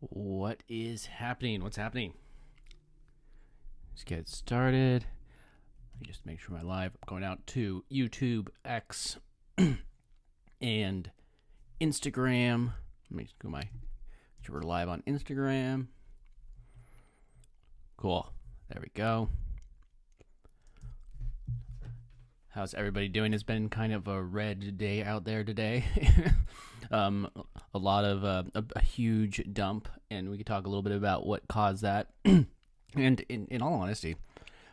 What is happening? What's happening? Let's get started. Let me just make sure my live going out to YouTube, X, and Instagram. Let me just go we're live on Instagram. Cool. There we go. How's everybody doing? It's been kind of a red day out there today. A lot of a huge dump, and we could talk a little bit about what caused that. And in all honesty,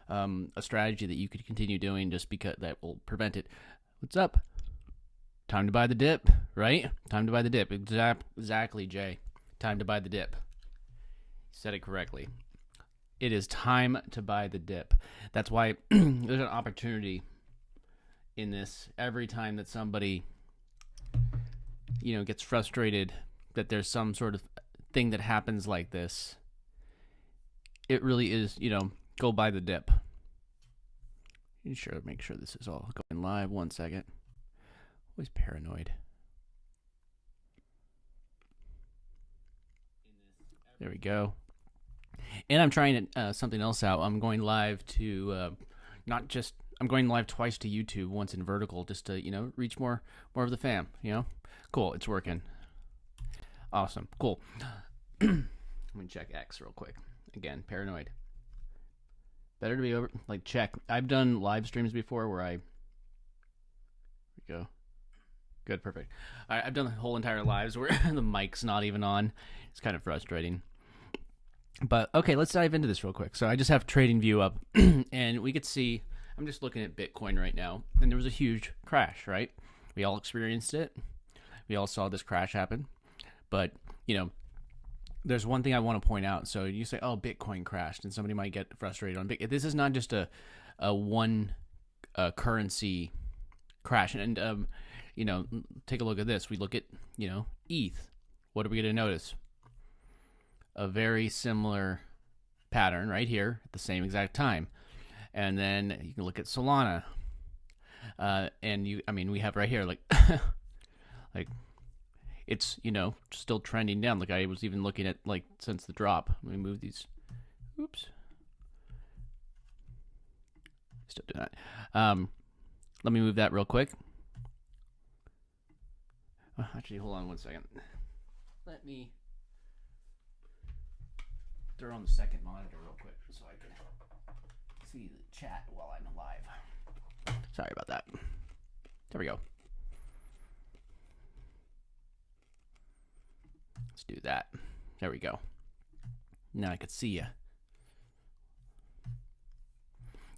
a strategy that you could continue doing just because that will prevent it. What's up? Time to buy the dip, right? Time to buy the dip. Exactly, Jay. Time to buy the dip. You said it correctly. It is time to buy the dip. That's why there's an opportunity in this every time that somebody gets frustrated that there's some sort of thing that happens like this. It really is, go buy the dip. Make sure this is all going live. 1 second. Always paranoid. There we go. And I'm trying something else out. I'm going live to I'm going live twice to YouTube, once in vertical, just to reach more of the fam. Cool. It's working. Awesome. Cool. Let me check X real quick. Again, paranoid. Better to be over. Check. I've done live streams before where here we go. Good. Perfect. I've done the whole entire lives where the mic's not even on. It's kind of frustrating. But okay, let's dive into this real quick. So I just have TradingView up, and we could see. I'm just looking at Bitcoin right now, and there was a huge crash, right? We all experienced it. We all saw this crash happen. But, there's one thing I want to point out. So you say, oh, Bitcoin crashed, and somebody might get frustrated on Bitcoin. This is not just a one currency crash. And, take a look at this. We look at, ETH. What are we going to notice? A very similar pattern right here at the same exact time. And then you can look at Solana. We have right here, it's, still trending down. I was even looking at, since the drop. Let me move these. Oops. Still doing that. Let me move that real quick. Actually, hold on 1 second. Let me throw on the second monitor real quick so I can see the chat while I'm live. Sorry about that. There we go. Let's do that. There we go. Now I can see you.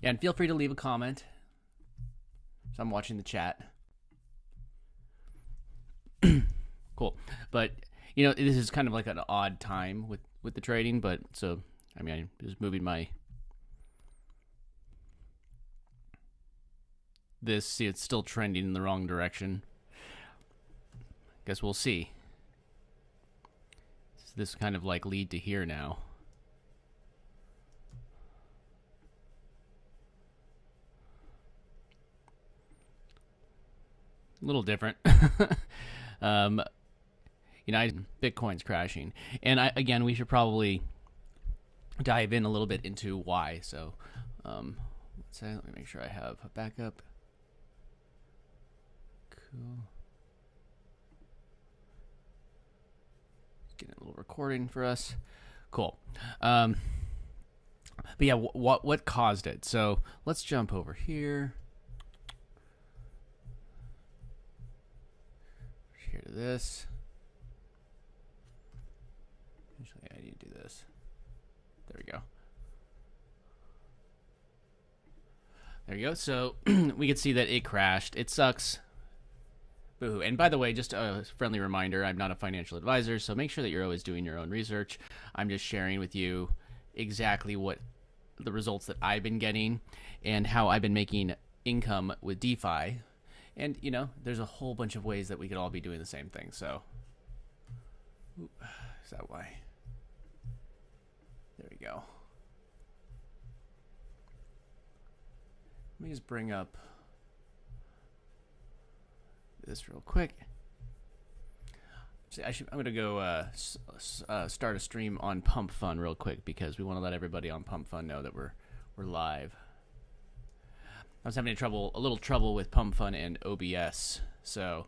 Yeah, and feel free to leave a comment. So I'm watching the chat. Cool. But, this is kind of like an odd time with the trading, but so, I'm just moving see, it's still trending in the wrong direction. Guess we'll see. This kind of lead to here now. A little different. Bitcoin's crashing. And we should probably dive in a little bit into why. So, let me make sure I have a backup. Cool. Getting a little recording for us. Cool. But yeah, what caused it? So let's jump over here. Here to this. Actually, I need to do this. There we go. There you go. So we can see that it crashed. It sucks. Boo-hoo. And by the way, just a friendly reminder, I'm not a financial advisor, so make sure that you're always doing your own research. I'm just sharing with you exactly what the results that I've been getting and how I've been making income with DeFi. And, there's a whole bunch of ways that we could all be doing the same thing. So, is that why? There we go. Let me just bring up this real quick. I'm gonna go start a stream on Pump Fun real quick because we want to let everybody on Pump Fun know that we're live. I was having a little trouble with Pump Fun and OBS, so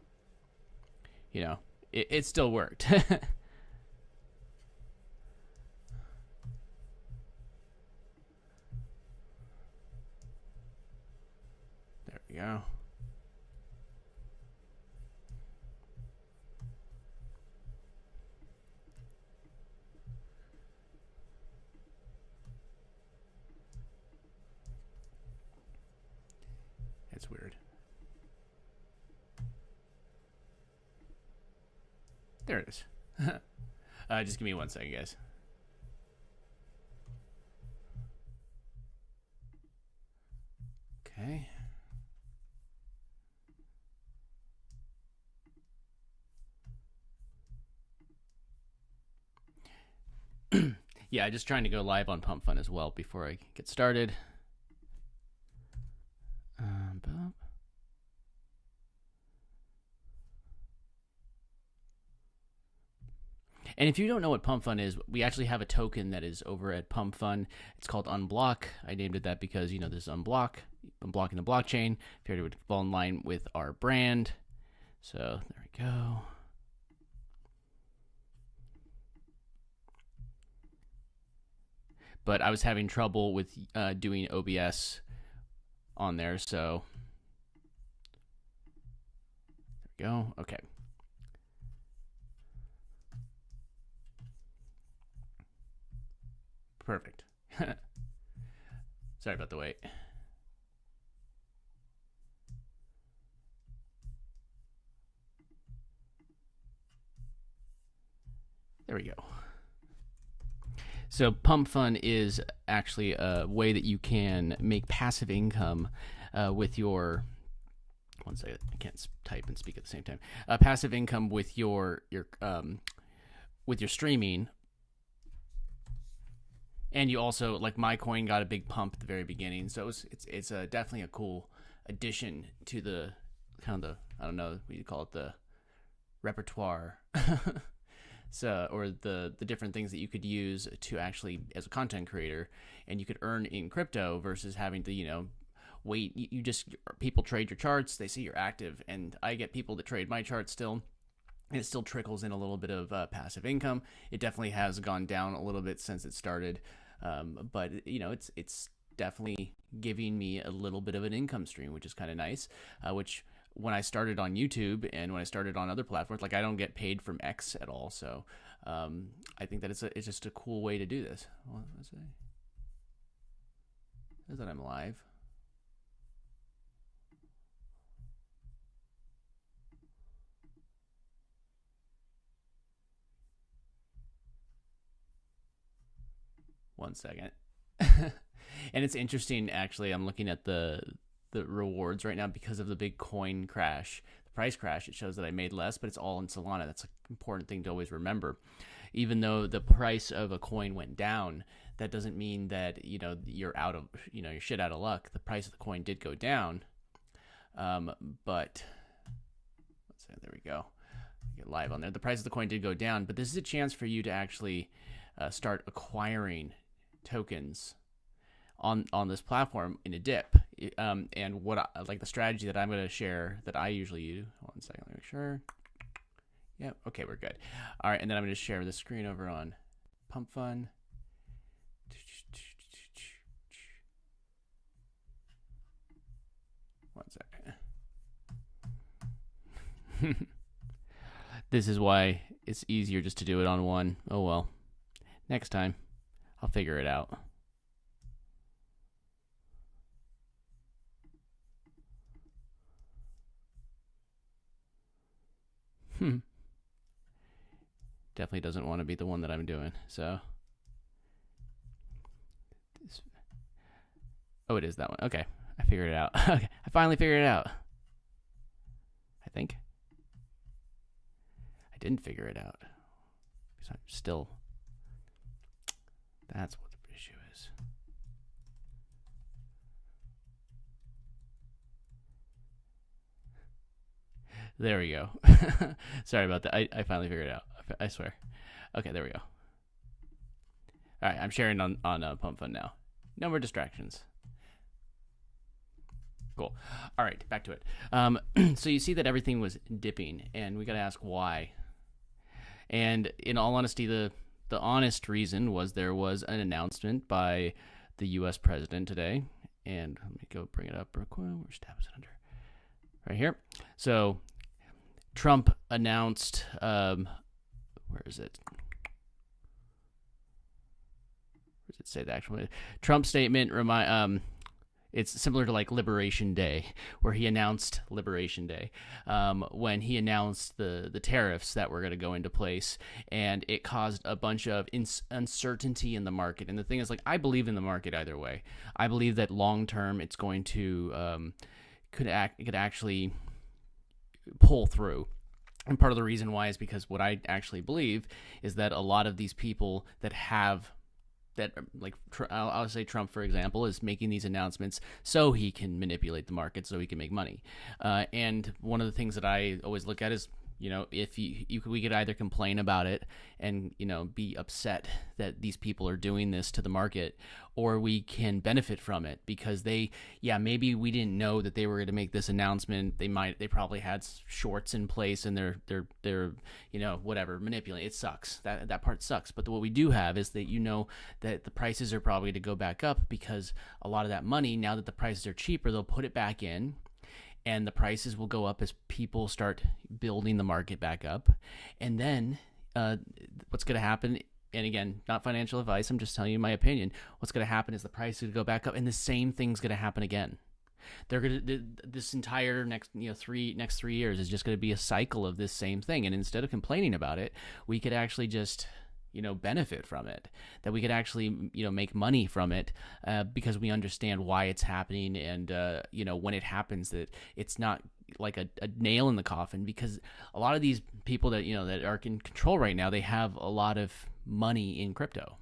you know it still worked. There we go. It's weird. There it is. Just give me 1 second, guys. Okay. Yeah, I'm just trying to go live on Pump Fun as well before I get started. And if you don't know what Pump Fun is, we actually have a token that is over at Pump Fun. It's called Unblock. I named it that because, you know, this is Unblock. I'm blocking the blockchain. Figured it would fall in line with our brand. So there we go. But I was having trouble with doing OBS on there, so there we go. Okay. Perfect. Sorry about the wait. There we go. So Pump Fun is actually a way that you can make passive income with your, one second, I can't type and speak at the same time. Passive income with your streaming. And you also, like, my coin got a big pump at the very beginning, so it's definitely a cool addition to the kind of the, I don't know what you call it, the repertoire, so, or the different things that you could use to actually as a content creator, and you could earn in crypto versus having to, you know, wait. You just, people trade your charts, they see you're active, and I get people that trade my charts still. And it still trickles in a little bit of passive income. It definitely has gone down a little bit since it started, but you know, it's definitely giving me a little bit of an income stream, which is kind of nice. Which when I started on YouTube and when I started on other platforms, like, I don't get paid from X at all. So I think that it's just a cool way to do this. What did I say? Is that I'm live? One second. And it's interesting, actually. I'm looking at the rewards right now because of the big coin crash, the price crash. It shows that I made less, but it's all in Solana. That's an important thing to always remember. Even though the price of a coin went down, that doesn't mean that, you know, you're out of, you know, you're shit out of luck. The price of the coin did go down, but let's see, there we go. Get live on there. The price of the coin did go down, but this is a chance for you to actually start acquiring tokens on this platform in a dip. And what I like, the strategy that I'm going to share that I usually use. 1 second, let me make sure. Yep. Okay, we're good. All right, and then I'm going to share the screen over on Pump Fun. One second. This is why it's easier just to do it on one. Oh well. Next time, I'll figure it out. Definitely doesn't want to be the one that I'm doing, so. Oh, it is that one. Okay, I figured it out. Okay, I finally figured it out. I think. I didn't figure it out. Because I'm still. That's what the issue is. There we go. Sorry about that. I finally figured it out. I swear. Okay, there we go. All right, I'm sharing on Pump Fund now. No more distractions. Cool. All right, back to it. So you see that everything was dipping, and we got to ask why. And in all honesty, the honest reason was there was an announcement by the U.S. president today. And let me go bring it up real quick. Where's tab is it under? Right here. So Trump announced, where is it? Where does it say the actual? Trump statement it's similar to like Liberation Day, where he announced Liberation Day, when he announced the tariffs that were going to go into place, and it caused a bunch of uncertainty in the market. And the thing is, like, I believe in the market either way. I believe that long term, it's going to could actually pull through. And part of the reason why is because what I actually believe is that a lot of these people that have that, like, I'll say Trump, for example, is making these announcements so he can manipulate the market, so he can make money. And one of the things that I always look at is, you know, if we could either complain about it and, you know, be upset that these people are doing this to the market, or we can benefit from it because maybe we didn't know that they were going to make this announcement. They probably had shorts in place and they're you know, whatever, manipulating. It sucks. That part sucks. But what we do have is that, you know, that the prices are probably to go back up because a lot of that money, now that the prices are cheaper, they'll put it back in. And the prices will go up as people start building the market back up. And then what's going to happen, and again, not financial advice, I'm just telling you my opinion, what's going to happen is the price is going to go back up, and the same thing's going to happen again. They're going to, this entire next 3 years is just going to be a cycle of this same thing. And instead of complaining about it, we could actually just, you know, benefit from it, that we could actually, you know, make money from it, because we understand why it's happening. And, you know, when it happens, that it's not like a nail in the coffin, because a lot of these people that, you know, that are in control right now, they have a lot of money in crypto.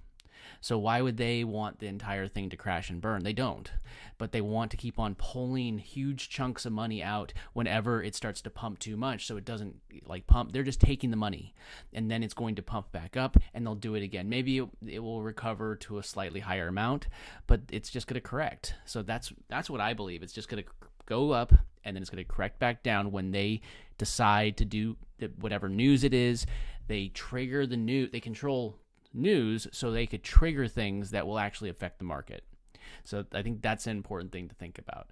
So why would they want the entire thing to crash and burn? They don't, but they want to keep on pulling huge chunks of money out whenever it starts to pump too much. So it doesn't like pump. They're just taking the money, and then it's going to pump back up, and they'll do it again. Maybe it will recover to a slightly higher amount, but it's just going to correct. So that's what I believe. It's just going to go up, and then it's going to correct back down when they decide to do whatever news it is. They trigger the news. They control news so they could trigger things that will actually affect the market. So I think that's an important thing to think about.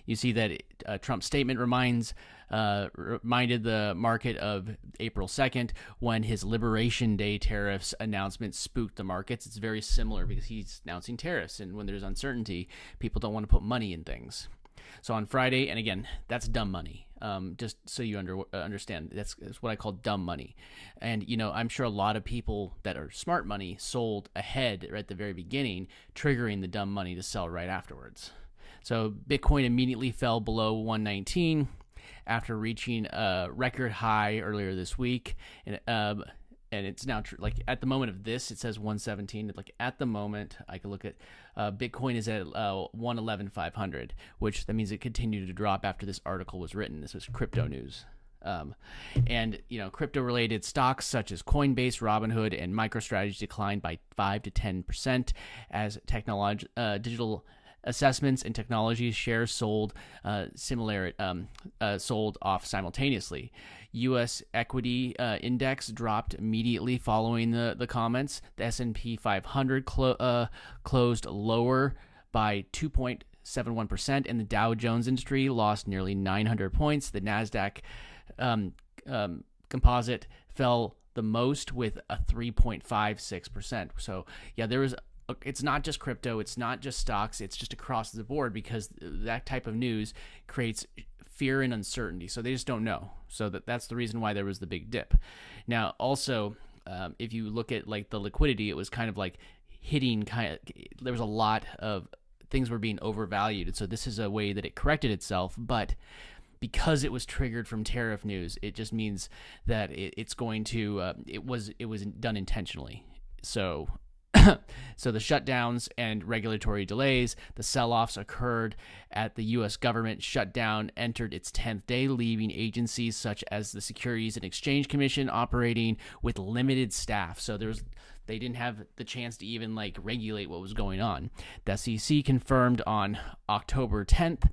You see that Trump's statement reminded the market of April 2nd, when his Liberation Day tariffs announcement spooked the markets. It's very similar because he's announcing tariffs, and when there's uncertainty, people don't want to put money in things. So on Friday, and again, that's dumb money. Just so you understand, that's what I call dumb money. And, you know, I'm sure a lot of people that are smart money sold ahead right at the very beginning, triggering the dumb money to sell right afterwards. So Bitcoin immediately fell below 119 after reaching a record high earlier this week. And it's now like at the moment of this, it says 117. Like at the moment, I can look at Bitcoin is at 111,500, which that means it continued to drop after this article was written. This was crypto news. And, you know, crypto-related stocks such as Coinbase, Robinhood, and MicroStrategy declined by 5 to 10% as digital assessments and technology shares sold off simultaneously. U.S. equity index dropped immediately following the comments. The S&P 500 closed lower by 2.71%, and the Dow Jones Industry lost nearly 900 points. The NASDAQ composite fell the most with a 3.56%. So, yeah, it's not just crypto, it's not just stocks, it's just across the board, because that type of news creates fear and uncertainty. So they just don't know. So that's the reason why there was the big dip. Now, also, if you look at like the liquidity, it was kind of like hitting there was a lot of things were being overvalued. And so this is a way that it corrected itself, but because it was triggered from tariff news, it just means that it's going to, it was done intentionally. So So the shutdowns and regulatory delays, the sell-offs occurred at the U.S. government shutdown entered its 10th day, leaving agencies such as the Securities and Exchange Commission operating with limited staff. So they didn't have the chance to even regulate what was going on. The SEC confirmed on October 10th,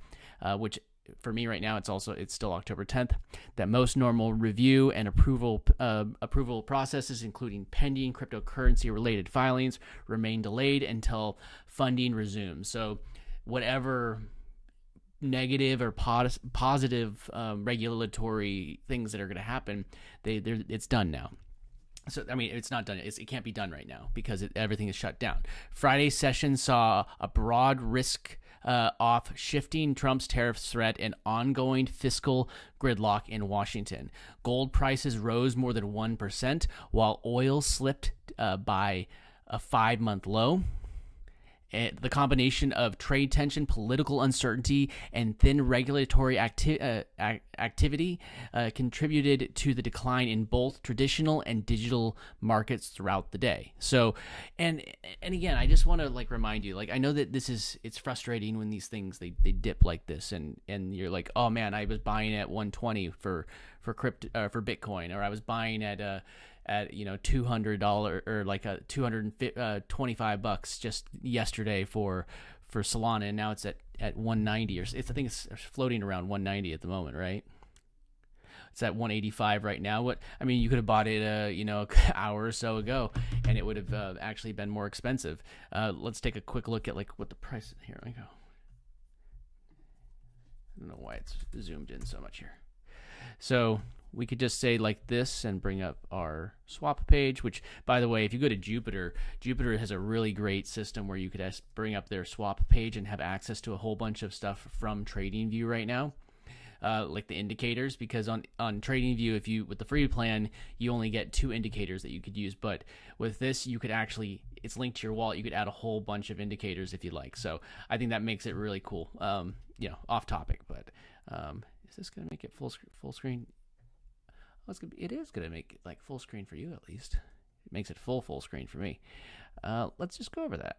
which for me right now it's still October 10th, that most normal review and approval processes, including pending cryptocurrency related filings, remain delayed until funding resumes. So whatever negative or positive regulatory things that are going to happen, it's done now. So, I mean, it's not done. It can't be done right now because everything is shut down. Friday's session saw a broad risk off shifting Trump's tariff threat and ongoing fiscal gridlock in Washington. Gold prices rose more than 1%, while oil slipped by a 5-month low. The combination of trade tension, political uncertainty, and thin regulatory activity contributed to the decline in both traditional and digital markets throughout the day. So, and again, I just want to remind you, I know that it's frustrating when these things they dip like this, and you're like, oh man, I was buying at 120 for Bitcoin, or I was buying at $200 or $225 just yesterday for Solana, and now it's at 190, or I think it's floating around 190 at the moment, right? It's at 185 right now. You could have bought it an hour or so ago, and it would have actually been more expensive. Let's take a quick look at what the price is. Here we go. I don't know why it's zoomed in so much here. So we could just say this and bring up our swap page, which, by the way, if you go to Jupiter has a really great system where you could bring up their swap page and have access to a whole bunch of stuff from TradingView right now, like the indicators, because on TradingView, with the free plan, you only get 2 indicators that you could use, but with this, you could actually, it's linked to your wallet, you could add a whole bunch of indicators if you like. So I think that makes it really cool. Off topic, but is this going to make it full screen? It is going to make it full screen for you, at least. It makes it full screen for me. Let's just go over that.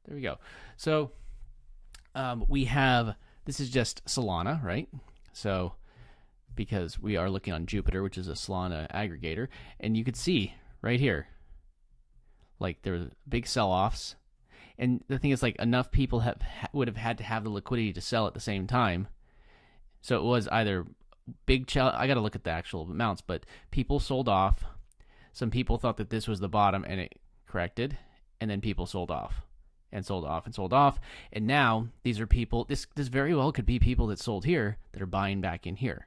There we go. So we have, this is just Solana, right? So because we are looking on Jupiter, which is a Solana aggregator, and you could see right here, there were big sell-offs. And the thing is, enough people would have had to have the liquidity to sell at the same time. So it was either I got to look at the actual amounts, but people sold off. Some people thought that this was the bottom and it corrected, and then people sold off and sold off and sold off. And now these are people, this very well could be people that sold here that are buying back in here.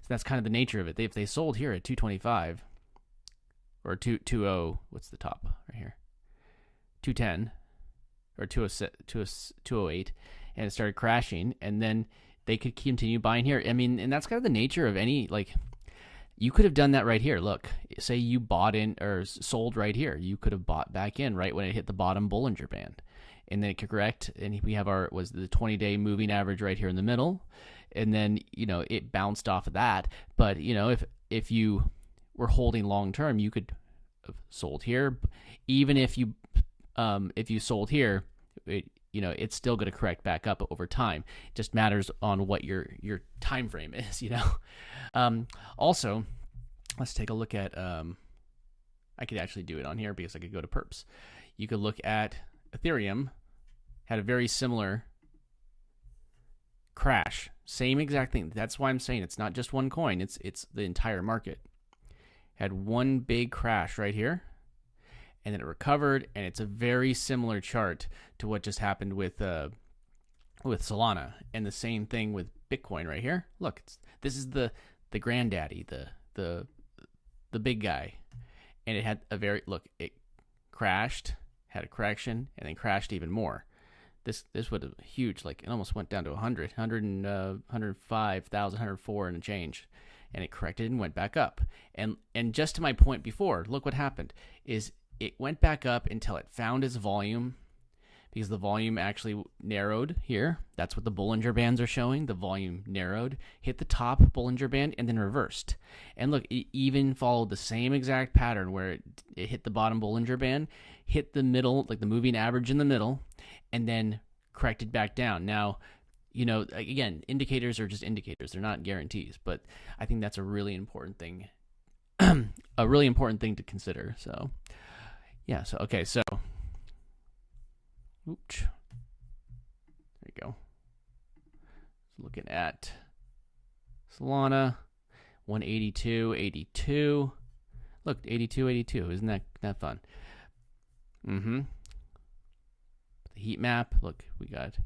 So that's kind of the nature of it. If they sold here at 225 or 220, what's the top right here? 210 or 208, and it started crashing, and then they could continue buying here. And that's kind of the nature of any, you could have done that right here. Look, say you bought in or sold right here. You could have bought back in right when it hit the bottom Bollinger Band. And then it could correct, and we have the 20-day moving average right here in the middle. And then, it bounced off of that. But, if you were holding long term, you could have sold here. Even if you sold here, it's still going to correct back up over time. It just matters on what your time frame is, Also, let's take a look at, I could actually do it on here because I could go to perps. You could look at Ethereum, had a very similar crash. Same exact thing. That's why I'm saying it's not just one coin. It's the entire market. Had one big crash right here, and then it recovered, and it's a very similar chart to what just happened with Solana, and the same thing with Bitcoin right here. Look, this is the granddaddy, the big guy, and it had it crashed, had a correction, and then crashed even more. This would have huge, it almost went down to 105,000, 104 and a change, and it corrected and went back up. And just to my point before, look what happened is, it went back up until it found its volume, because the volume actually narrowed here. That's what the Bollinger Bands are showing. The volume narrowed, hit the top Bollinger Band, and then reversed. And look, it even followed the same exact pattern where it hit the bottom Bollinger Band, hit the middle, like the moving average in the middle, and then corrected back down. Now, you know, again, indicators are just indicators. They're not guarantees, but I think that's a really important thing, a really important thing to consider. So, yeah, so, okay, so, oops, there you go. Looking at Solana, 182.82. Look, 82.82. Isn't that fun? The heat map. Look, we got,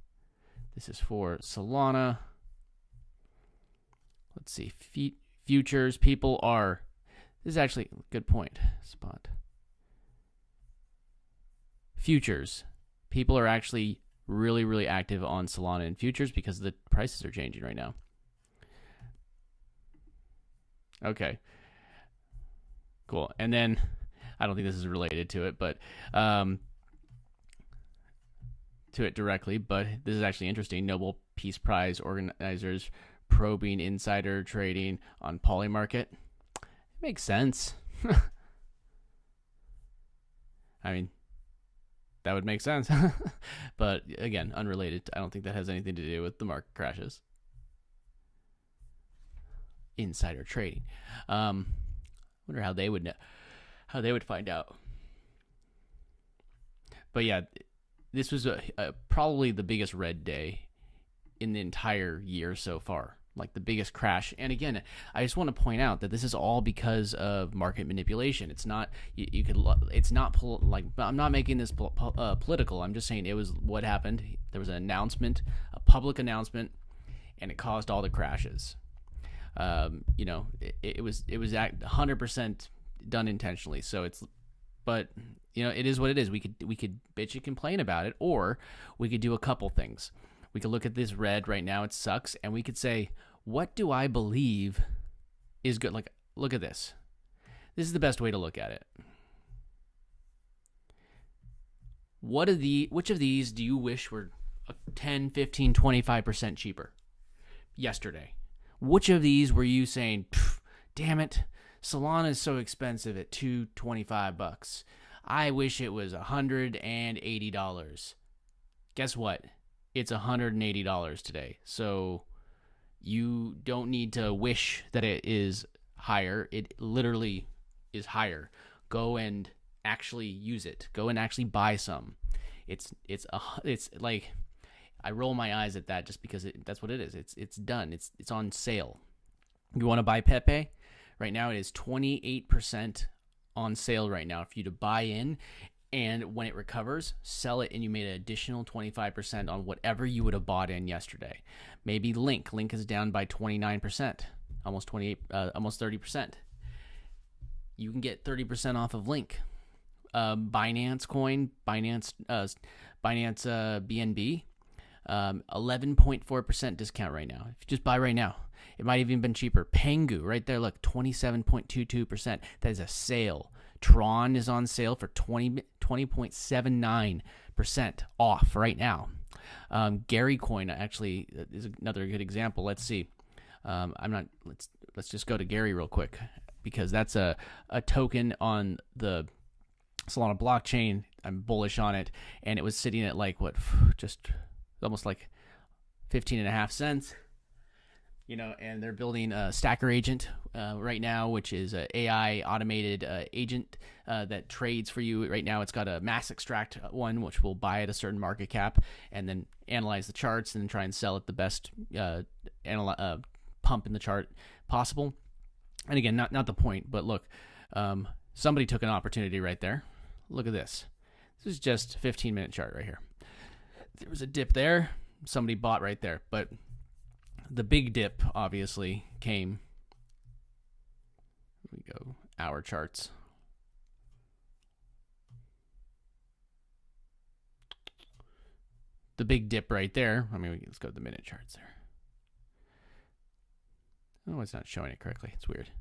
this is for Solana. Let's see, futures. People are, this is actually a good point. Spot. Futures. People are actually really, really active on Solana and futures because the prices are changing right now. Okay. Cool. And then, I don't think this is related to it, but to it directly, but this is actually interesting. Nobel Peace Prize organizers probing insider trading on Polymarket. It makes sense. I mean, that would make sense. But again, unrelated. I don't think that has anything to do with the market crashes. Insider trading. Wonder how they would know, how they would find out. But yeah, this was probably the biggest red day in the entire year so far, like the biggest crash. And again, I just want to point out that this is all because of market manipulation. It's not, it's not like, I'm not making this political. I'm just saying it was what happened. There was an announcement, a public announcement, and it caused all the crashes. You know, it was 100% done intentionally. So it's, but you know, it is what it is. We could bitch and complain about it, or we could do a couple things. We could look at this red right now. It sucks. And we could say, what do I believe is good? Like, look at this. This is the best way to look at it. Which of these do you wish were 10, 15, 25% cheaper yesterday? Which of these were you saying, damn it, Solana is so expensive at $225. I wish it was $180. Guess what? It's $180 today. So you don't need to wish that it is higher. It literally is higher. Go and actually use it. Go and actually buy some. It's like, I roll my eyes at that just because that's what it is. It's done. It's on sale. You want to buy Pepe? Right now it is 28% on sale right now for you to buy in, and when it recovers, sell it, and you made an additional 25% on whatever you would have bought in yesterday. Maybe Link is down by 29%, almost 30%. You can get 30% off of Link. Binance Coin, Binance BNB. 11.4% discount right now. If you just buy right now, it might have even been cheaper. Pengu, right there, look, 27.22%. That is a sale. Tron is on sale for 20.79% off right now. Gary Coin actually is another good example. Let's see. Let's just go to Gary real quick, because that's a token on the Solana blockchain. I'm bullish on it, and it was sitting at like what, just almost like 15.5 cents, you know, and they're building a stacker agent right now, which is an AI automated agent that trades for you. Right now it's got a mass extract one, which will buy at a certain market cap and then analyze the charts and then try and sell at the best pump in the chart possible. And again, not the point, but look, somebody took an opportunity right there. Look at this. This is just a 15-minute chart right here. There was a dip there. Somebody bought right there. But the big dip obviously came. Here we go. Hour charts. The big dip right there. I mean, let's go to the minute charts there. Oh, it's not showing it correctly. It's weird.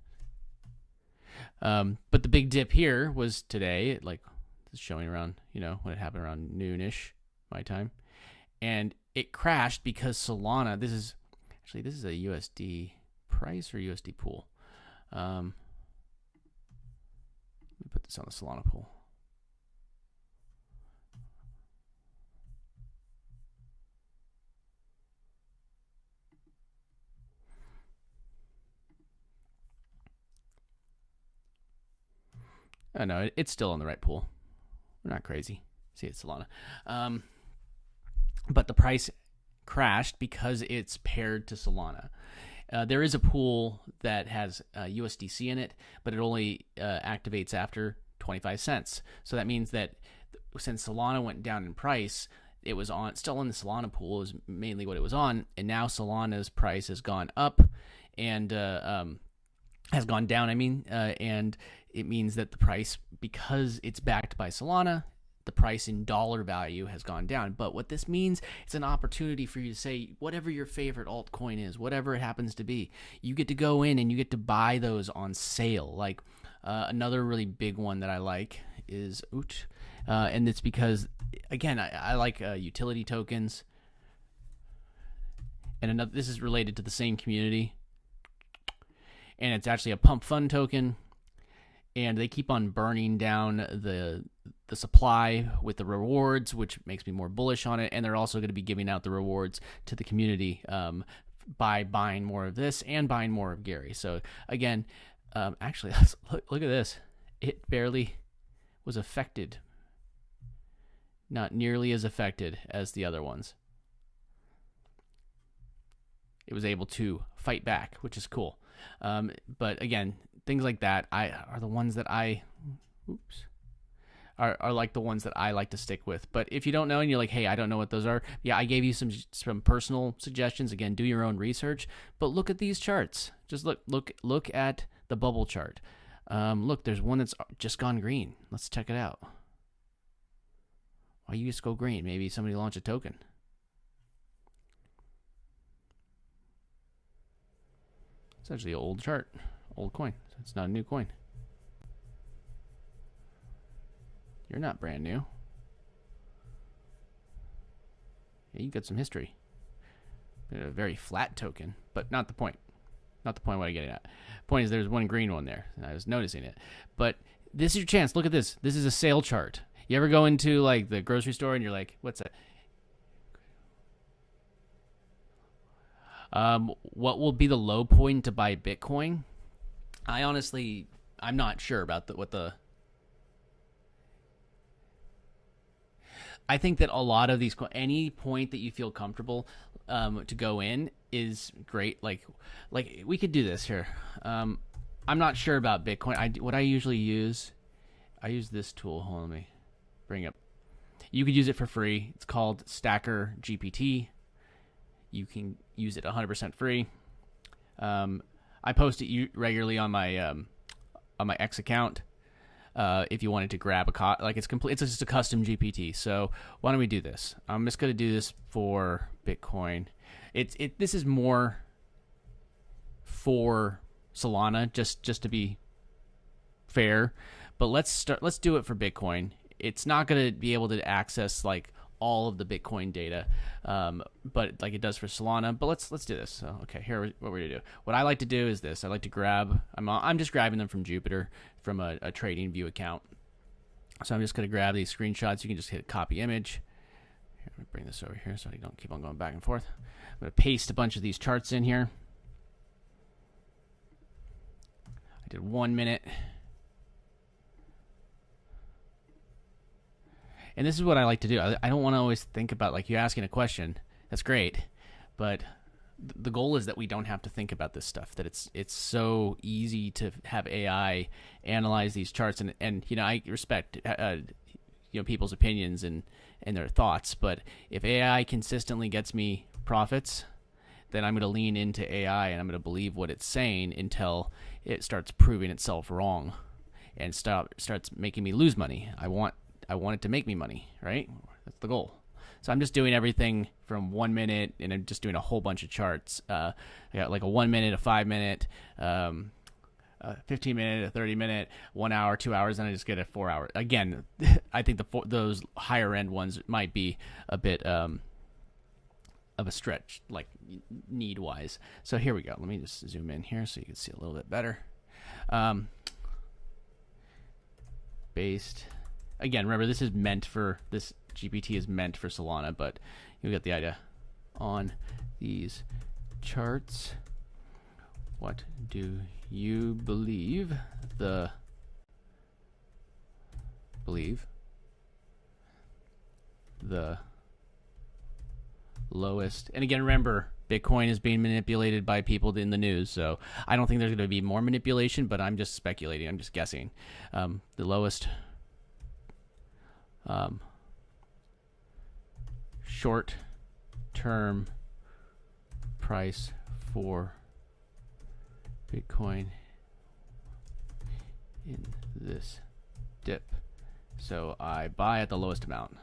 But the big dip here was today. Like, it's showing around, you know, when it happened around noonish. my time, and it crashed because Solana. This is a USD price or USD pool. Let me put this on the Solana pool. Oh no, it's still on the right pool. We're not crazy. See, it's Solana. But the price crashed because it's paired to Solana. There is a pool that has USDC in it, but it only activates after 25 cents. So that means that since Solana went down in price, it was still in the Solana pool is mainly what it was on, and now Solana's price has gone up and has gone down. And it means that the price, because it's backed by Solana, the price in dollar value has gone down. But what this means, it's an opportunity for you to say whatever your favorite altcoin is, whatever it happens to be, you get to go in and you get to buy those on sale. Like another really big one that I like is and it's because, again, I like utility tokens. And this is related to the same community, and it's actually a pump fund token, and they keep on burning down the supply with the rewards, which makes me more bullish on it. And they're also going to be giving out the rewards to the community by buying more of this and buying more of Gary. So again, actually, look at this. It barely was affected. Not nearly as affected as the other ones. It was able to fight back, which is cool. But again, things like that are the ones that are like the ones that I like to stick with. But if you don't know and you're like, hey, I don't know what those are, yeah, I gave you some personal suggestions. Again, do your own research, but look at these charts. Just look at the bubble chart. Look, there's one that's just gone green. Let's check it out. Why you just go green? Maybe somebody launch a token. It's actually an old chart, old coin. It's not a new coin. You're not brand new. Yeah, you got some history. A very flat token, but not the point. Not the point what I'm getting at. Point is there's one green one there, and I was noticing it. But this is your chance. Look at this. This is a sale chart. You ever go into like the grocery store and you're like, what's that? What will be the low point to buy Bitcoin? I'm not sure about I think that a lot of these, any point that you feel comfortable to go in is great. Like we could do this here. I'm not sure about Bitcoin. What I usually use, I use this tool. Hold on, let me bring up. You could use it for free. It's called Stacker GPT. You can use it 100% free. I post it regularly on my X account. If you wanted to grab it's complete, it's just a custom GPT. So why don't we do this? I'm just going to do this for Bitcoin. This is more for Solana, just to be fair. But let's do it for Bitcoin. It's not going to be able to access like all of the Bitcoin data, but like it does for Solana. But let's do this. So okay, here what we're gonna do. What I like to do is this. I like to grab. I'm just grabbing them from Jupiter from a trading view account. So I'm just gonna grab these screenshots. You can just hit copy image. Here, let me bring this over here so you don't keep on going back and forth. I'm gonna paste a bunch of these charts in here. I did 1 minute. And this is what I like to do. I don't want to always think about, like, you asking a question. That's great. But the goal is that we don't have to think about this stuff, that it's so easy to have AI analyze these charts. And you know, I respect people's opinions and their thoughts. But if AI consistently gets me profits, then I'm going to lean into AI and I'm going to believe what it's saying until it starts proving itself wrong and starts making me lose money. I want it to make me money, right? That's the goal. So I'm just doing everything from 1 minute, and I'm just doing a whole bunch of charts. I got like a 1 minute, a 5 minute, 15-minute, a 30-minute, 1 hour, 2 hours, and I just get a 4 hour. Again, I think those higher end ones might be a bit of a stretch, like need wise. So here we go. Let me just zoom in here so you can see a little bit better. Based, again, remember this GPT is meant for Solana, but you get the idea. On these charts, what do you believe the lowest? And again, remember, Bitcoin is being manipulated by people in the news, so I don't think there's going to be more manipulation, but I'm just speculating. I'm just guessing. The lowest short-term price for Bitcoin in this dip. So I buy at the lowest amount.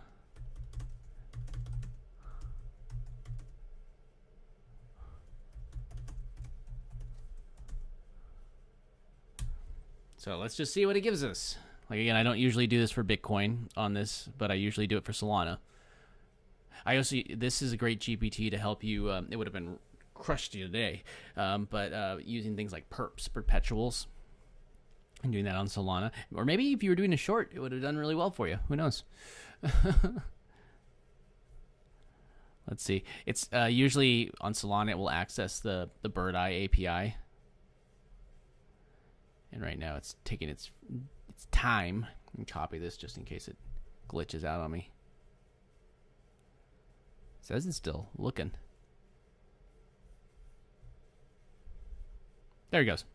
So let's just see what it gives us. Like, again, I don't usually do this for Bitcoin on this, but I usually do it for Solana. This is a great GPT to help you. It would have been crushed you today, but using things like perpetuals, and doing that on Solana. Or maybe if you were doing a short, it would have done really well for you. Who knows? Let's see. It's usually on Solana, it will access the Bird Eye API. And right now it's taking its time. Let me copy this just in case it glitches out on me. It says it's still looking. There it goes.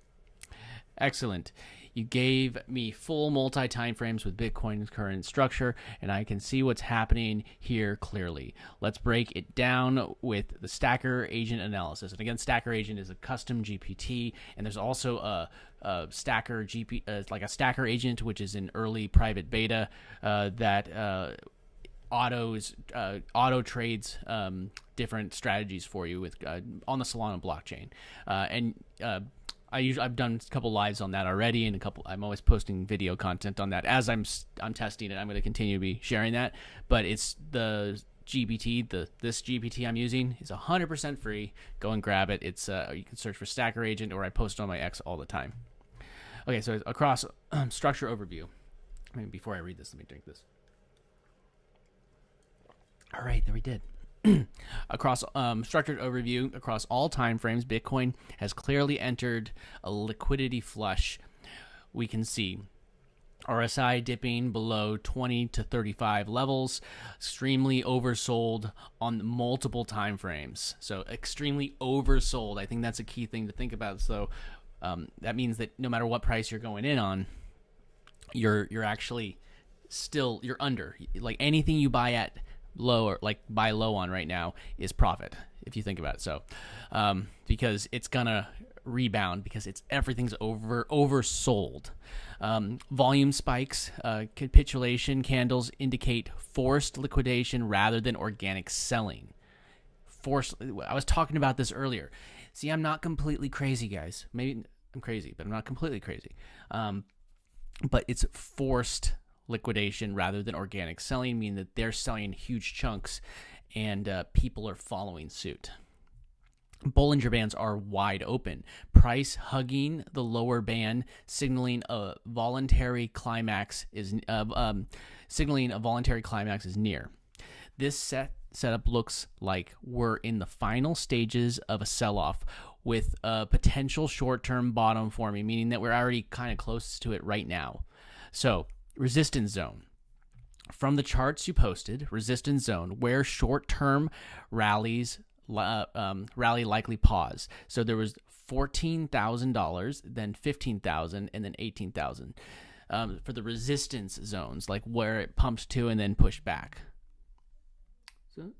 Excellent. You gave me full multi-time frames with Bitcoin's current structure, and I can see what's happening here clearly. Let's break it down with the Stacker Agent analysis. And again, Stacker Agent is a custom GPT, and there's also a Stacker like a Stacker Agent, which is in early private beta that auto trades different strategies for you with on the Solana blockchain, I've done a couple lives on that already, and I'm always posting video content on that as I'm testing it. I'm going to continue to be sharing that, but it's the GPT, this GPT I'm using is 100% free. Go and grab it. It's you can search for Stacker Agent, or I post it on my X all the time. Okay, so across structure overview. Before I read this, let me drink this. All right, there we did. Across structured overview, across all time frames, Bitcoin has clearly entered a liquidity flush. We can see RSI dipping below 20 to 35 levels, extremely oversold on multiple time frames. So extremely oversold. I think that's a key thing to think about. So that means that no matter what price you're going in on, you're actually you're under. Like anything you buy at low, or like buy low on right now, is profit, if you think about it. So because it's gonna rebound because everything's oversold. Volume spikes, capitulation candles indicate forced liquidation rather than organic selling. I was talking about this earlier. See, I'm not completely crazy, guys. Maybe I'm crazy, but I'm not completely crazy. But it's forced liquidation rather than organic selling, meaning that they're selling huge chunks and people are following suit. Bollinger Bands are wide open, price hugging the lower band, signaling a voluntary climax is near. This setup looks like we're in the final stages of a sell-off with a potential short-term bottom forming, meaning that we're already kind of close to it right now. So, resistance zone. From the charts you posted, resistance zone, where short-term rally likely pause. So there was $14,000, then $15,000, and then $18,000 for the resistance zones, like where it pumped to and then pushed back. So,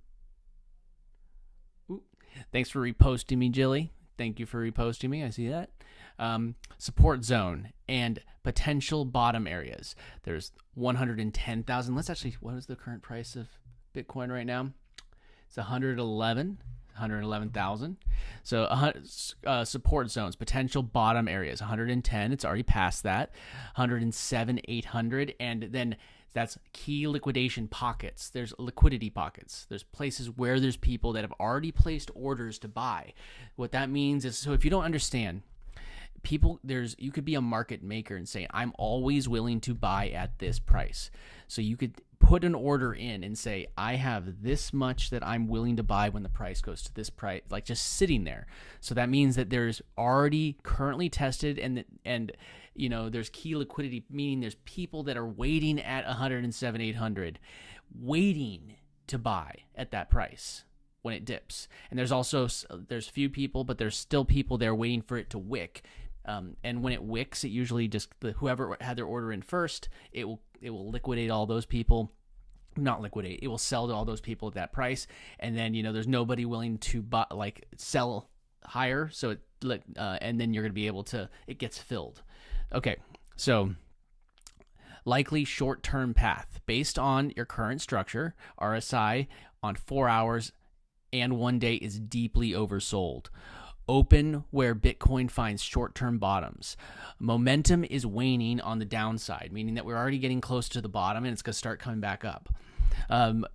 thanks for reposting me, Jilly. Thank you for reposting me. I see that. Support zone and potential bottom areas. There's 110,000. Let's actually, what is the current price of Bitcoin right now? It's 111. 111,000. So support zones, potential bottom areas, 110. It's already past that. 107, 800, and then that's key liquidation pockets. There's liquidity pockets. There's places where there's people that have already placed orders to buy. What that means is, so if you don't understand, you could be a market maker and say, I'm always willing to buy at this price. So you could put an order in and say, I have this much that I'm willing to buy when the price goes to this price, like just sitting there. So that means that there's already currently tested and there's key liquidity, meaning there's people that are waiting at 107, 800, waiting to buy at that price when it dips. And there's few people, but there's still people there waiting for it to wick. And when it wicks, it usually just whoever had their order in first, it will liquidate all those people. Not liquidate, it will sell to all those people at that price. And then there's nobody willing to buy, like sell higher. So and then you're going to be able to. It gets filled. Okay, so likely short-term path based on your current structure. RSI on 4 hours and 1 day is deeply oversold. Open where Bitcoin finds short-term bottoms. Momentum is waning on the downside, meaning that we're already getting close to the bottom and it's going to start coming back up.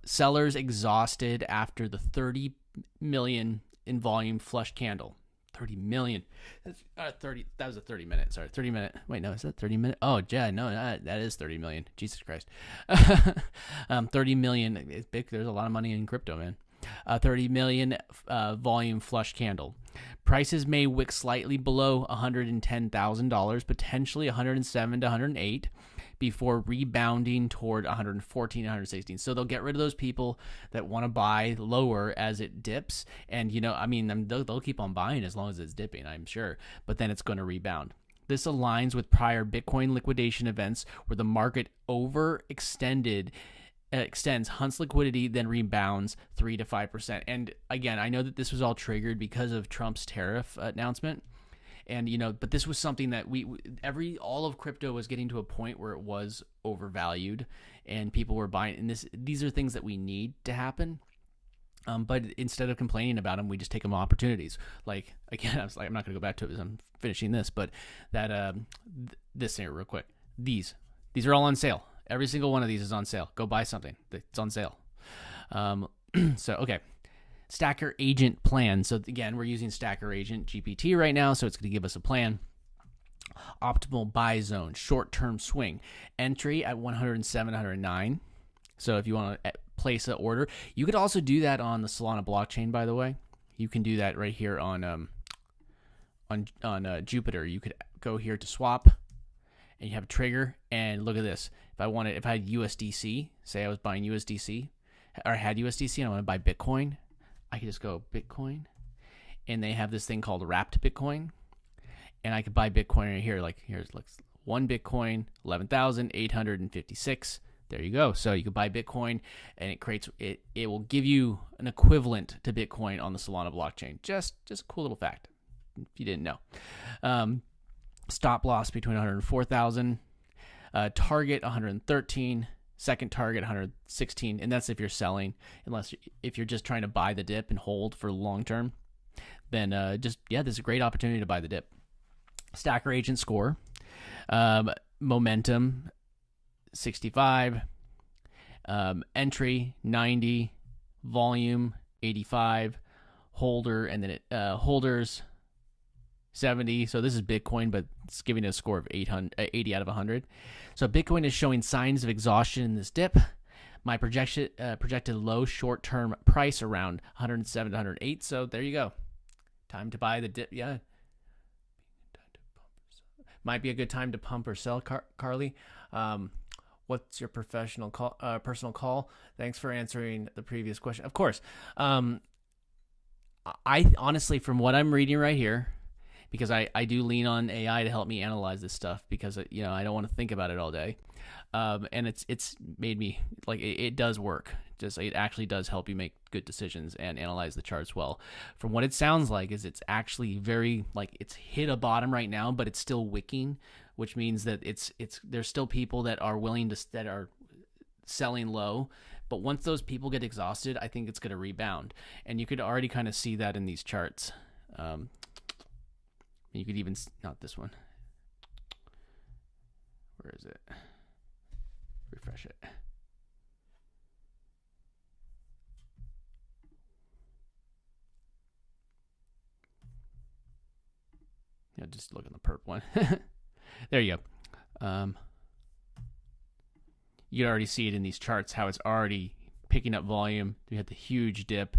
Sellers exhausted after the 30 million in volume flush candle. 30 million. That's 30. That was a 30 minute. Sorry, 30 minute. Wait, no, is that 30 minute? Oh, yeah, no, that is 30 million. Jesus Christ. 30 million. It's big. There's a lot of money in crypto, man. 30 million volume flush candle. Prices may wick slightly below $110,000, potentially 107 to 108, before rebounding toward 114, 116. So they'll get rid of those people that want to buy lower as it dips. And, they'll keep on buying as long as it's dipping, I'm sure. But then it's going to rebound. This aligns with prior Bitcoin liquidation events where the market extends, hunts liquidity, then rebounds 3 to 5%. And again, I know that this was all triggered because of Trump's tariff announcement. And, but this was something that all of crypto was getting to a point where it was overvalued and people were buying. And these are things that we need to happen. But instead of complaining about them, we just take them opportunities. Like, again, I'm not going to go back to it because I'm finishing this, but this here real quick. These are all on sale. Every single one of these is on sale. Go buy something. It's on sale. Okay. Stacker agent plan. So again, we're using Stacker agent GPT right now, so it's going to give us a plan. Optimal buy zone, short-term swing. Entry at 107, 109. So if you want to place an order, you could also do that on the Solana blockchain, by the way. You can do that right here on Jupiter. You could go here to swap, and you have a trigger, and look at this. If I had USDC, say I was buying USDC, or I had USDC and I want to buy Bitcoin, I could just go Bitcoin, and they have this thing called wrapped Bitcoin, and I could buy Bitcoin right here. Like here's one Bitcoin, 11,856. There you go. So you could buy Bitcoin, and it will give you an equivalent to Bitcoin on the Solana blockchain. Just a cool little fact if you didn't know. Stop loss between 104,000. Target 113. Second target 116, and that's if you're selling. If you're just trying to buy the dip and hold for long term, then this is a great opportunity to buy the dip. Stacker agent score, momentum 65, entry 90, volume 85, holder, and then holders 70. So this is Bitcoin, but it's giving it a score of 80 out of 100. So Bitcoin is showing signs of exhaustion in this dip. My projected low short-term price around 107 to 108. So there you go. Time to buy the dip. Yeah. Might be a good time to pump or sell, Carly. What's your personal call? Thanks for answering the previous question. Of course. I honestly, from what I'm reading right here, because I do lean on AI to help me analyze this stuff because, I don't want to think about it all day. And it's made me, like, it does work. It actually does help you make good decisions and analyze the charts well. From what it sounds like is it's actually very, like, it's hit a bottom right now, but it's still wicking, which means that there's still people that are willing to, selling low. But once those people get exhausted, I think it's going to rebound. And you could already kind of see that in these charts. You could even, not this one. Where is it? Refresh it. Yeah, just look at the perp one. There you go. You can already see it in these charts, how it's already picking up volume. We had the huge dip,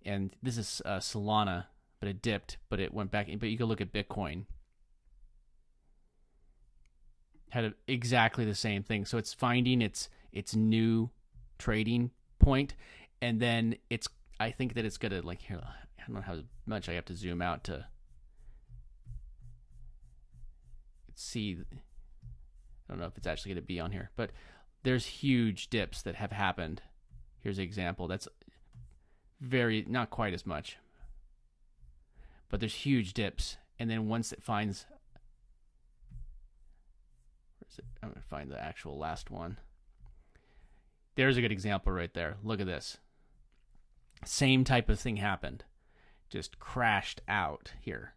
and this is Solana, but it dipped, but it went back. But you can look at Bitcoin. Had exactly the same thing. So it's finding its new trading point, and then I think that it's gonna, like, here, I don't know how much I have to zoom out to see. I don't know if it's actually going to be on here, but there's huge dips that have happened. Here's an example. That's not quite as much, but there's huge dips. And then once it finds, where is it? I'm going to find the actual last one. There's a good example right there. Look at this. Same type of thing happened. Just crashed out here.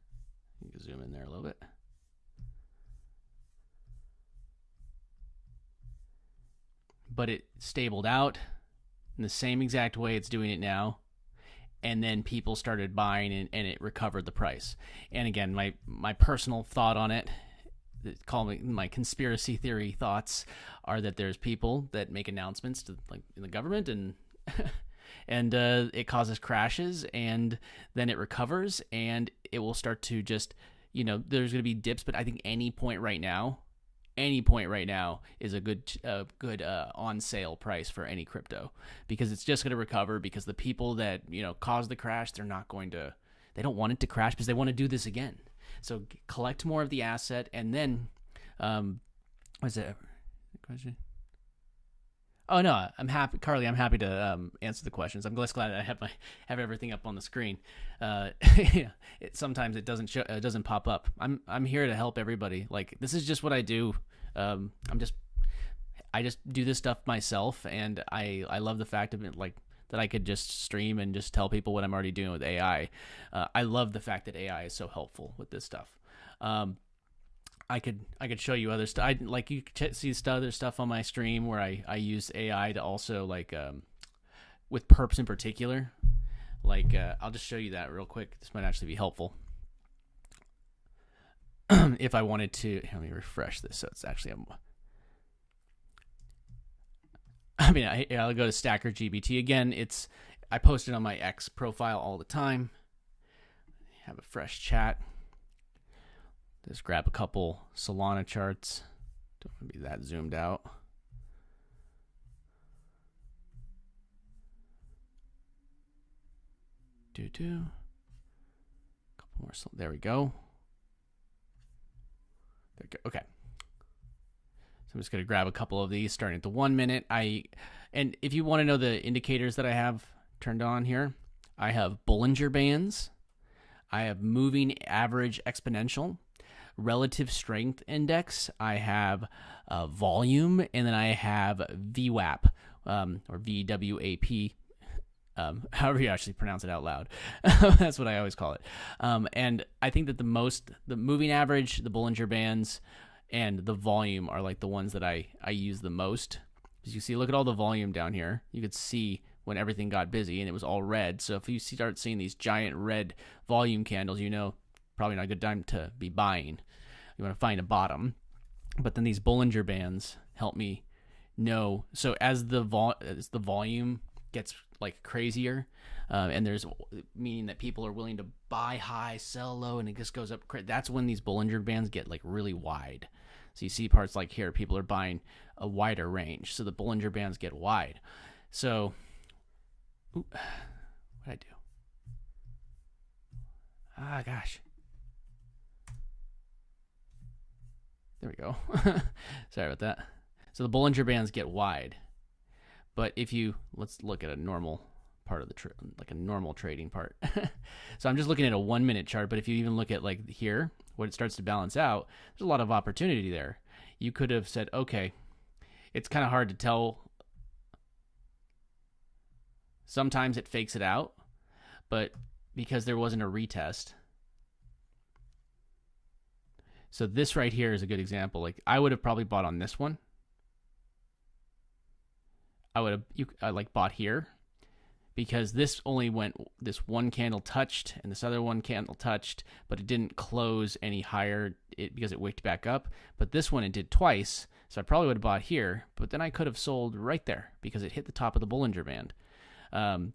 You can zoom in there a little bit. But it stabled out in the same exact way it's doing it now. And then people started buying, and it recovered the price. And again, my personal thought on it, call me my conspiracy theory thoughts, are that there's people that make announcements to, like, in the government, and and it causes crashes, and then it recovers, and it will start to just, there's going to be dips. But I think any point right now is a good on sale price for any crypto, because it's just going to recover, because the people that caused the crash, they don't want it to crash, because they want to do this again. So collect more of the asset, and then what's that question? Oh no, I'm happy, Carly. I'm happy to answer the questions. I'm just glad I have everything up on the screen. Sometimes it doesn't pop up. I'm here to help everybody. Like, this is just what I do. I just do this stuff myself, and I love the fact of it, like, that I could just stream and just tell people what I'm already doing with AI. I love the fact that AI is so helpful with this stuff. I could show you other stuff. Like, you could see other stuff on my stream where I use AI to also, like, with perps in particular. Like, I'll just show you that real quick. This might actually be helpful. If I wanted to, let me refresh this so it's actually I'll go to Stacker GBT again. I post it on my X profile all the time. Have a fresh chat. Just grab a couple Solana charts. Don't want to be that zoomed out. Couple more. There we go. Okay. So I'm just going to grab a couple of these, starting at the 1 minute. And if you want to know the indicators that I have turned on here, I have Bollinger Bands. I have Moving Average Exponential, Relative Strength Index. I have Volume, and then I have VWAP, or VWAP. However you actually pronounce it out loud. That's what I always call it. And I think that the moving average, the Bollinger Bands, and the volume are, like, the ones that I use the most. As you see, look at all the volume down here. You could see when everything got busy and it was all red. So if you start seeing these giant red volume candles, probably not a good time to be buying. You want to find a bottom. But then these Bollinger Bands help me know. So as the volume gets, like, crazier, and there's meaning that people are willing to buy high, sell low, and it just goes up. That's when these Bollinger Bands get, like, really wide. So you see parts like here, people are buying a wider range, so the Bollinger Bands get wide. So, what did I do? Gosh. There we go. Sorry about that. So the Bollinger Bands get wide. But let's look at a normal part of like a normal trading part. So I'm just looking at a 1 minute chart, but if you even look at, like, here, when it starts to balance out, there's a lot of opportunity there. You could have said, okay, it's kind of hard to tell Sometimes it fakes it out, but because there wasn't a retest. So this right here is a good example. Like I would have probably bought on this one. I would have like bought here because this only went, this one candle touched and this other one candle touched, but it didn't close any higher because it wicked back up. But this one it did twice, so I probably would have bought here, but then I could have sold right there because it hit the top of the Bollinger Band and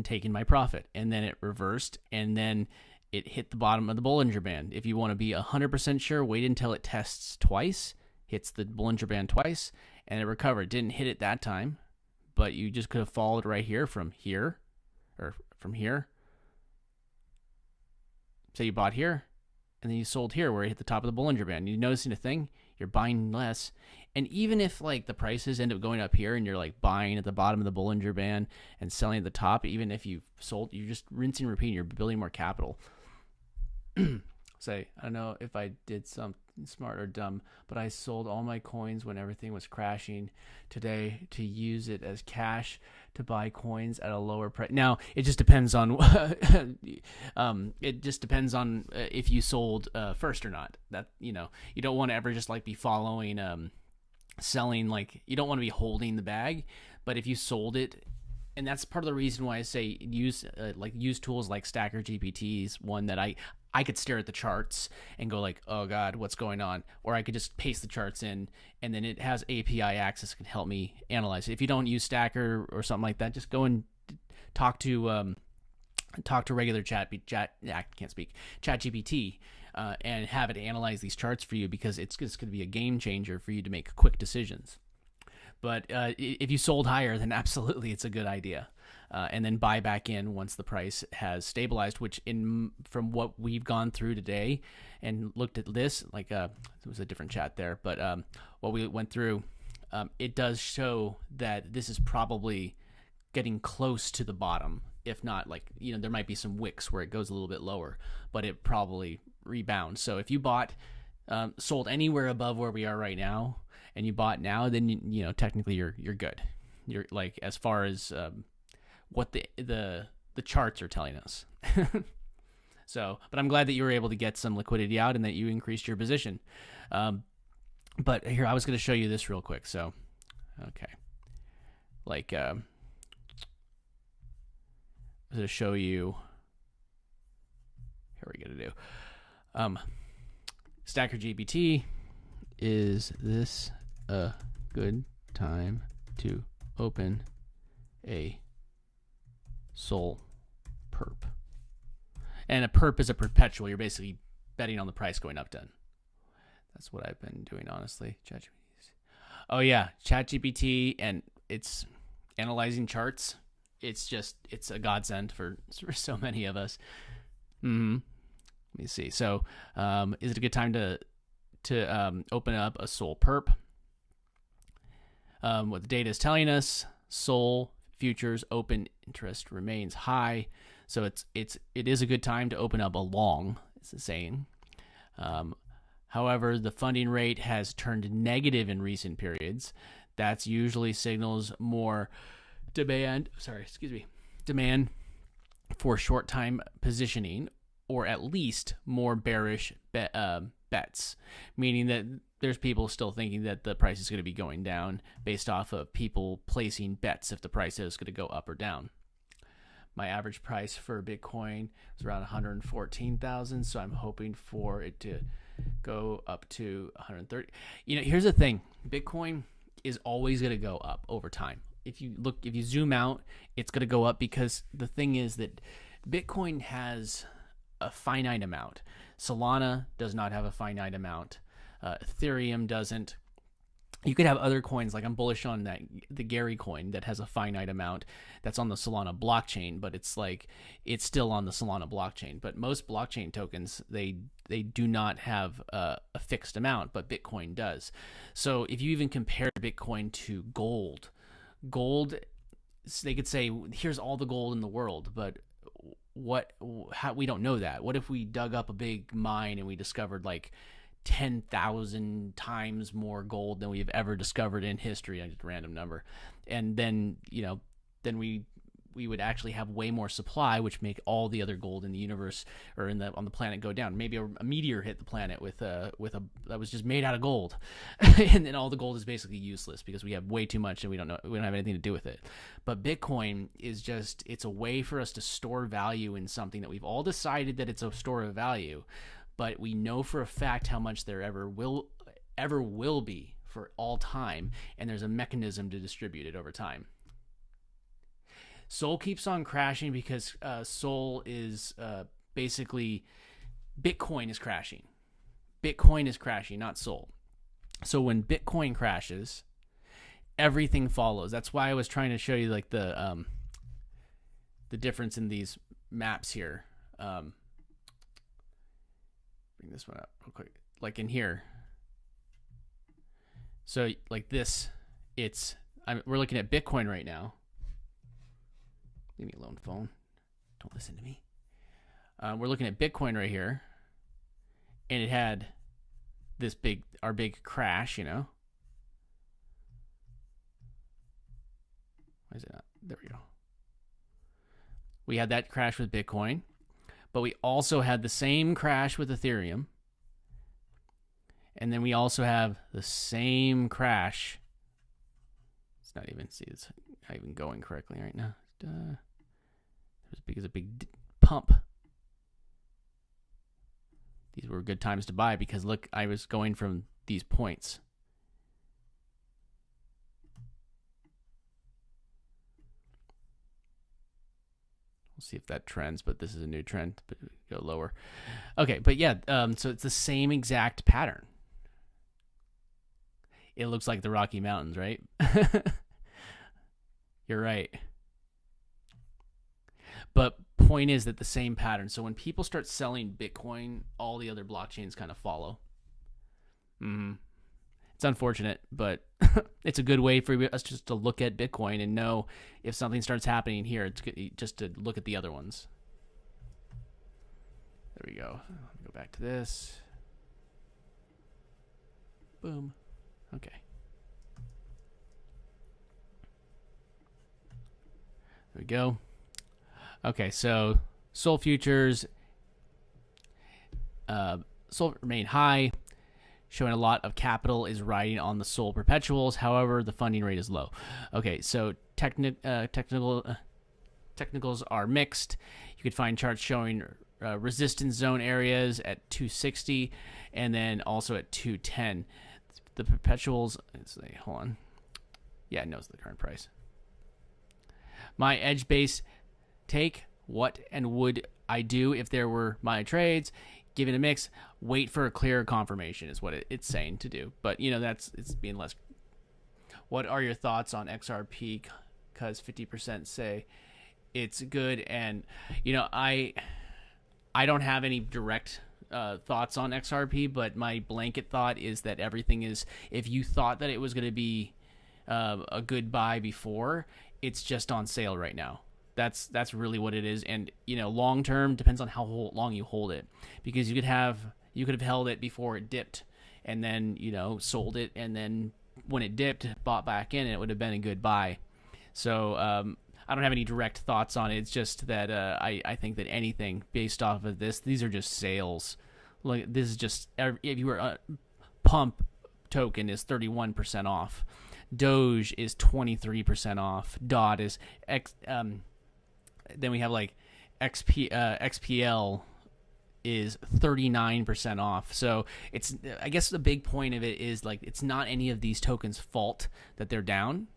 taken my profit. And then it reversed, and then it hit the bottom of the Bollinger Band. If you want to be 100% sure, wait until it tests twice, hits the Bollinger Band twice, and it recovered. Didn't hit it that time, but you just could have followed right here from here, or from here. Say you bought here, and then you sold here where it hit the top of the Bollinger Band. You noticing a thing? You're buying less. And even if like the prices end up going up here and you're like buying at the bottom of the Bollinger Band and selling at the top, even if you've sold, you're just rinsing and repeating. You're building more capital. Say, I don't know if I did something smart or dumb, but I sold all my coins when everything was crashing today to use it as cash to buy coins at a lower price. Now, it just depends on if you sold first or not. That, you know, you don't want to ever just like be following selling, like you don't want to be holding the bag, but if you sold it. And that's part of the reason why I say use tools like Stacker GPT's one that I could stare at the charts and go like, oh God, what's going on? Or I could just paste the charts in, and then it has API access, can help me analyze it. If you don't use Stacker or something like that, just go and talk to regular ChatGPT and have it analyze these charts for you, because it's going to be a game changer for you to make quick decisions. But if you sold higher, then absolutely it's a good idea. And then buy back in once the price has stabilized, which from what we've gone through today and looked at this, like it was a different chat there, but what we went through, it does show that this is probably getting close to the bottom. If not, like, you know, there might be some wicks where it goes a little bit lower, but it probably rebounds. So if you sold anywhere above where we are right now, and you bought now, then you know technically you're good. You're like, as far as what the charts are telling us. So, but I'm glad that you were able to get some liquidity out and that you increased your position. But here, I was going to show you this real quick. So, okay, like I was going to show you. Here we go to do. Stacker GPT. Is this a good time to open a SOL perp? And a perp is a perpetual. You're basically betting on the price going up, then. That's what I've been doing, honestly. Oh yeah, ChatGPT, and it's analyzing charts. It's a godsend for so many of us. Let me see. So, is it a good time to open up a SOL perp? What the data is telling us, SOL futures open interest remains high, so it is a good time to open up a long. It's the saying. However, the funding rate has turned negative in recent periods. That's usually signals more demand for short time positioning, or at least more bearish bets, meaning that there's people still thinking that the price is going to be going down based off of people placing bets if the price is going to go up or down. My average price for Bitcoin was around 114,000, so I'm hoping for it to go up to 130. You know, here's the thing: Bitcoin is always going to go up over time. If you zoom out, it's going to go up, because the thing is that Bitcoin has a finite amount. Solana does not have a finite amount. Ethereum doesn't. You could have other coins, like I'm bullish on the Gary coin that has a finite amount that's on the Solana blockchain, but it's still on the Solana blockchain. But most blockchain tokens, they do not have a fixed amount, but Bitcoin does. So if you even compare Bitcoin to gold, they could say, here's all the gold in the world, but how we don't know that. What if we dug up a big mine and we discovered like 10,000 times more gold than we've ever discovered in history? I just a random number. And then, then we we would actually have way more supply, which make all the other gold in the universe or on the planet go down. Maybe a meteor hit the planet with a that was just made out of gold, and then all the gold is basically useless because we have way too much and we don't have anything to do with it. But Bitcoin is just, it's a way for us to store value in something that we've all decided that it's a store of value, but we know for a fact how much there ever will be for all time, and there's a mechanism to distribute it over time. Sol keeps on crashing because Sol is basically, Bitcoin is crashing. Bitcoin is crashing, not Sol. So when Bitcoin crashes, everything follows. That's why I was trying to show you like the difference in these maps here. Bring this one up real quick. Like in here. So like this, we're looking at Bitcoin right now. Leave me alone, phone. Don't listen to me. We're looking at Bitcoin right here, and it had this our big crash, you know. Why is it not? There we go. We had that crash with Bitcoin, but we also had the same crash with Ethereum. And then we also have the same crash. It's not even going correctly right now. There's a big pump. These were good times to buy because look, I was going from these points. We'll see if that trends, but this is a new trend. But go lower. Okay, but yeah, so it's the same exact pattern. It looks like the Rocky Mountains, right? You're right. But point is that the same pattern. So when people start selling Bitcoin, all the other blockchains kind of follow. It's unfortunate, but it's a good way for us just to look at Bitcoin and know if something starts happening here, it's good just to look at the other ones. There we go. Let me go back to this. Boom. Okay. There we go. Okay, so Sol futures, Sol remain high, showing a lot of capital is riding on the Sol perpetuals. However, the funding rate is low. Okay, so technicals are mixed. You could find charts showing resistance zone areas at 260 and then also at 210. The perpetuals, hold on. Yeah, it knows the current price. My edge base take, what and would I do if there were my trades? Give it a mix. Wait for a clear confirmation is what it's saying to do. But, you know, it's being less. What are your thoughts on XRP? Because 50% say it's good. And, you know, I don't have any direct thoughts on XRP, but my blanket thought is that everything is, if you thought that it was going to be a good buy before, it's just on sale right now. That's really what it is. And, you know, long term depends on how long you hold it, because you could have held it before it dipped and then, you know, sold it, and then when it dipped, bought back in, and it would have been a good buy. So I don't have any direct thoughts on it. It's just that I think that anything based off of these are just sales. Like, this is just, if you were pump token is 31% off. Doge is 23% off. DOT is then we have like XPL is 39% off. So it's, I guess the big point of it is, like, it's not any of these tokens' fault that they're down.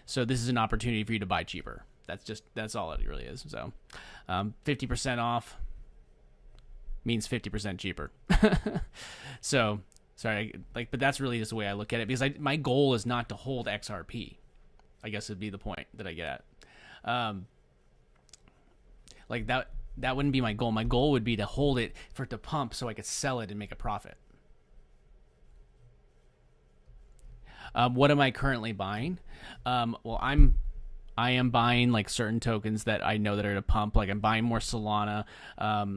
So this is an opportunity for you to buy cheaper. That's all it really is. So 50% off means 50% cheaper. So sorry, but that's really just the way I look at it, because my goal is not to hold XRP. I guess would be the point that I get at. Like that wouldn't be my goal. My goal would be to hold it for it to pump so I could sell it and make a profit. What am I currently buying? Well, I am buying like certain tokens that I know that are going to pump. Like, I'm buying more Solana.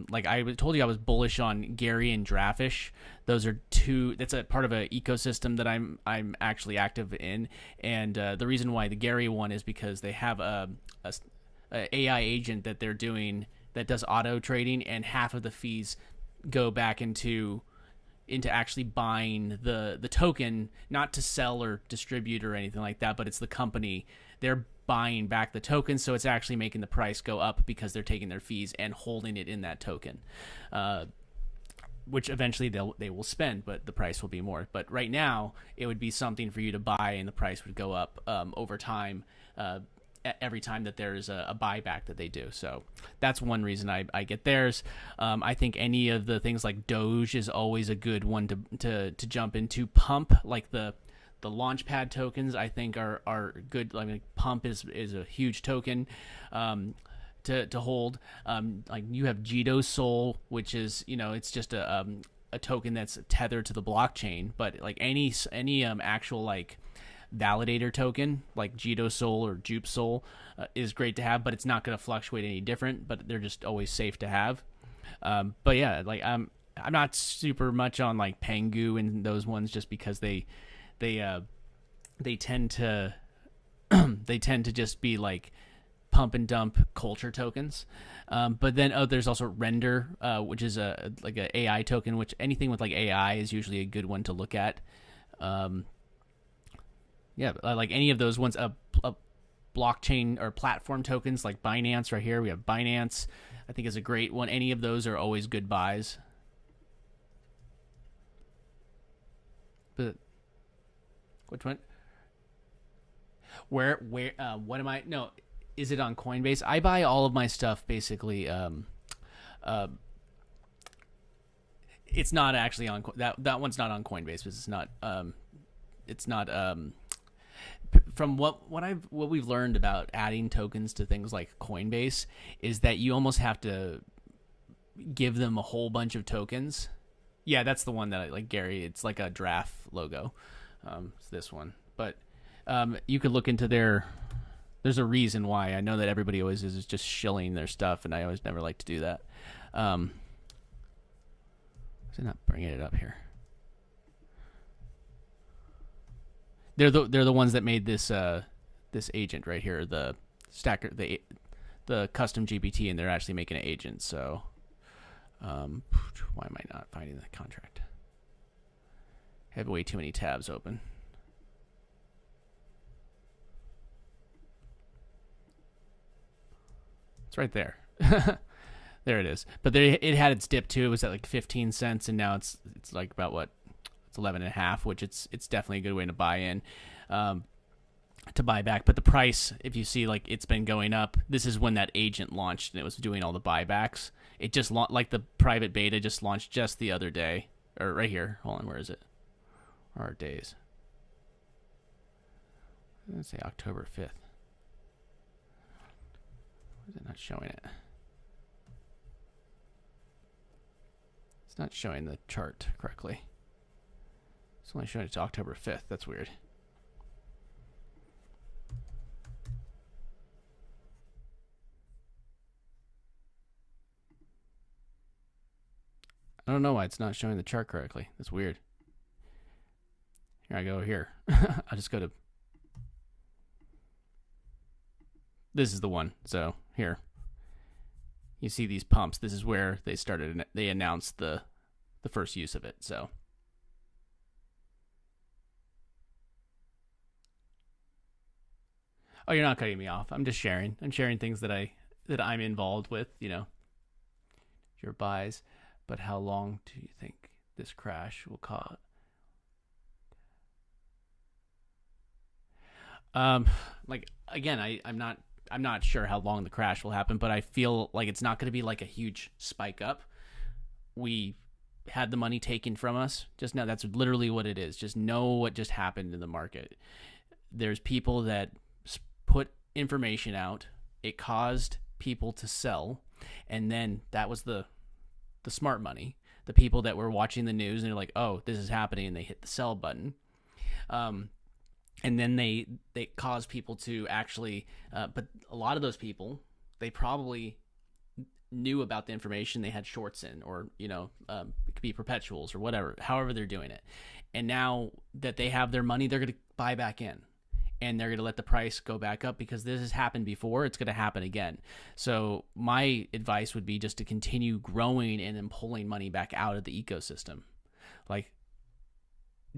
Like I told you, I was bullish on Gary and Drafish. Those are that's a part of an ecosystem that I'm actually active in. And the reason why the Gary one is because they have a AI agent that they're doing that does auto trading, and half of the fees go back into actually buying the token, not to sell or distribute or anything like that, but it's the company, they're buying back the token, so it's actually making the price go up because they're taking their fees and holding it in that token, which eventually they will spend, but the price will be more. But right now, it would be something for you to buy, and the price would go up over time. Every time that there's a buyback that they do. So that's one reason I get theirs. I think any of the things like Doge is always a good one to jump into. Pump, like the Launchpad tokens, I think are good. I mean, Pump is a huge token to hold. Like you have Jito Sol, which is, it's just a token that's tethered to the blockchain. But like any actual like validator token like Jito Sol or Jupe Sol is great to have, but it's not going to fluctuate any different, but they're just always safe to have. But yeah, like I'm not super much on like Pengu and those ones, just because they tend to they tend to just be like pump and dump culture tokens. But then there's also Render, which is like an AI token, which anything with like AI is usually a good one to look at. Yeah, like any of those ones, a blockchain or platform tokens like Binance right here. We have Binance, I think is a great one. Any of those are always good buys. But which one? Where? What am I? No, is it on Coinbase? I buy all of my stuff basically. It's not actually on that one's not on Coinbase because it's not. It's not. From what we've learned about adding tokens to things like Coinbase is that you almost have to give them a whole bunch of tokens. Yeah, that's the one that I like, Gary. It's like a giraffe logo. It's this one, but you could look into there's a reason why. I know that everybody always is just shilling their stuff, and I always never like to do that. Is it not bringing it up here? They're the ones that made this agent right here, the stacker, the custom GPT, and they're actually making an agent. So, why am I not finding the contract? I have way too many tabs open. It's right there. There it is. But it had its dip too. It was at like 15 cents, and now it's like about what? 11.5, which it's definitely a good way to buy in, to buy back. But the price, if you see, like it's been going up. This is when that agent launched and it was doing all the buybacks. It just like the private beta just launched just the other day, or right here. Hold on, where is it? Where are days? Let's say October 5th. Why is it not showing it? It's not showing the chart correctly. It's only showing it to October 5th. That's weird. I don't know why it's not showing the chart correctly. That's weird. Here I go here. I'll just go to... This is the one. So here. You see these pumps. This is where they announced the first use of it. So... Oh, you're not cutting me off. I'm just sharing. I'm sharing things that I'm involved with, your buys. But how long do you think this crash will cause? Like again, I'm not sure how long the crash will happen, but I feel like it's not going to be like a huge spike up. We had the money taken from us just now. That's literally what it is. Just know what just happened in the market. There's people that put information out. It caused people to sell, and then that was the smart money. The people that were watching the news and they're like, "Oh, this is happening," and they hit the sell button. And then they caused people to actually. But a lot of those people, they probably knew about the information. They had shorts in, or it could be perpetuals or whatever. However they're doing it, and now that they have their money, they're going to buy back in. and they're going to let the price go back up because this has happened before. It's going to happen again. So my advice would be just to continue growing and then pulling money back out of the ecosystem. Like,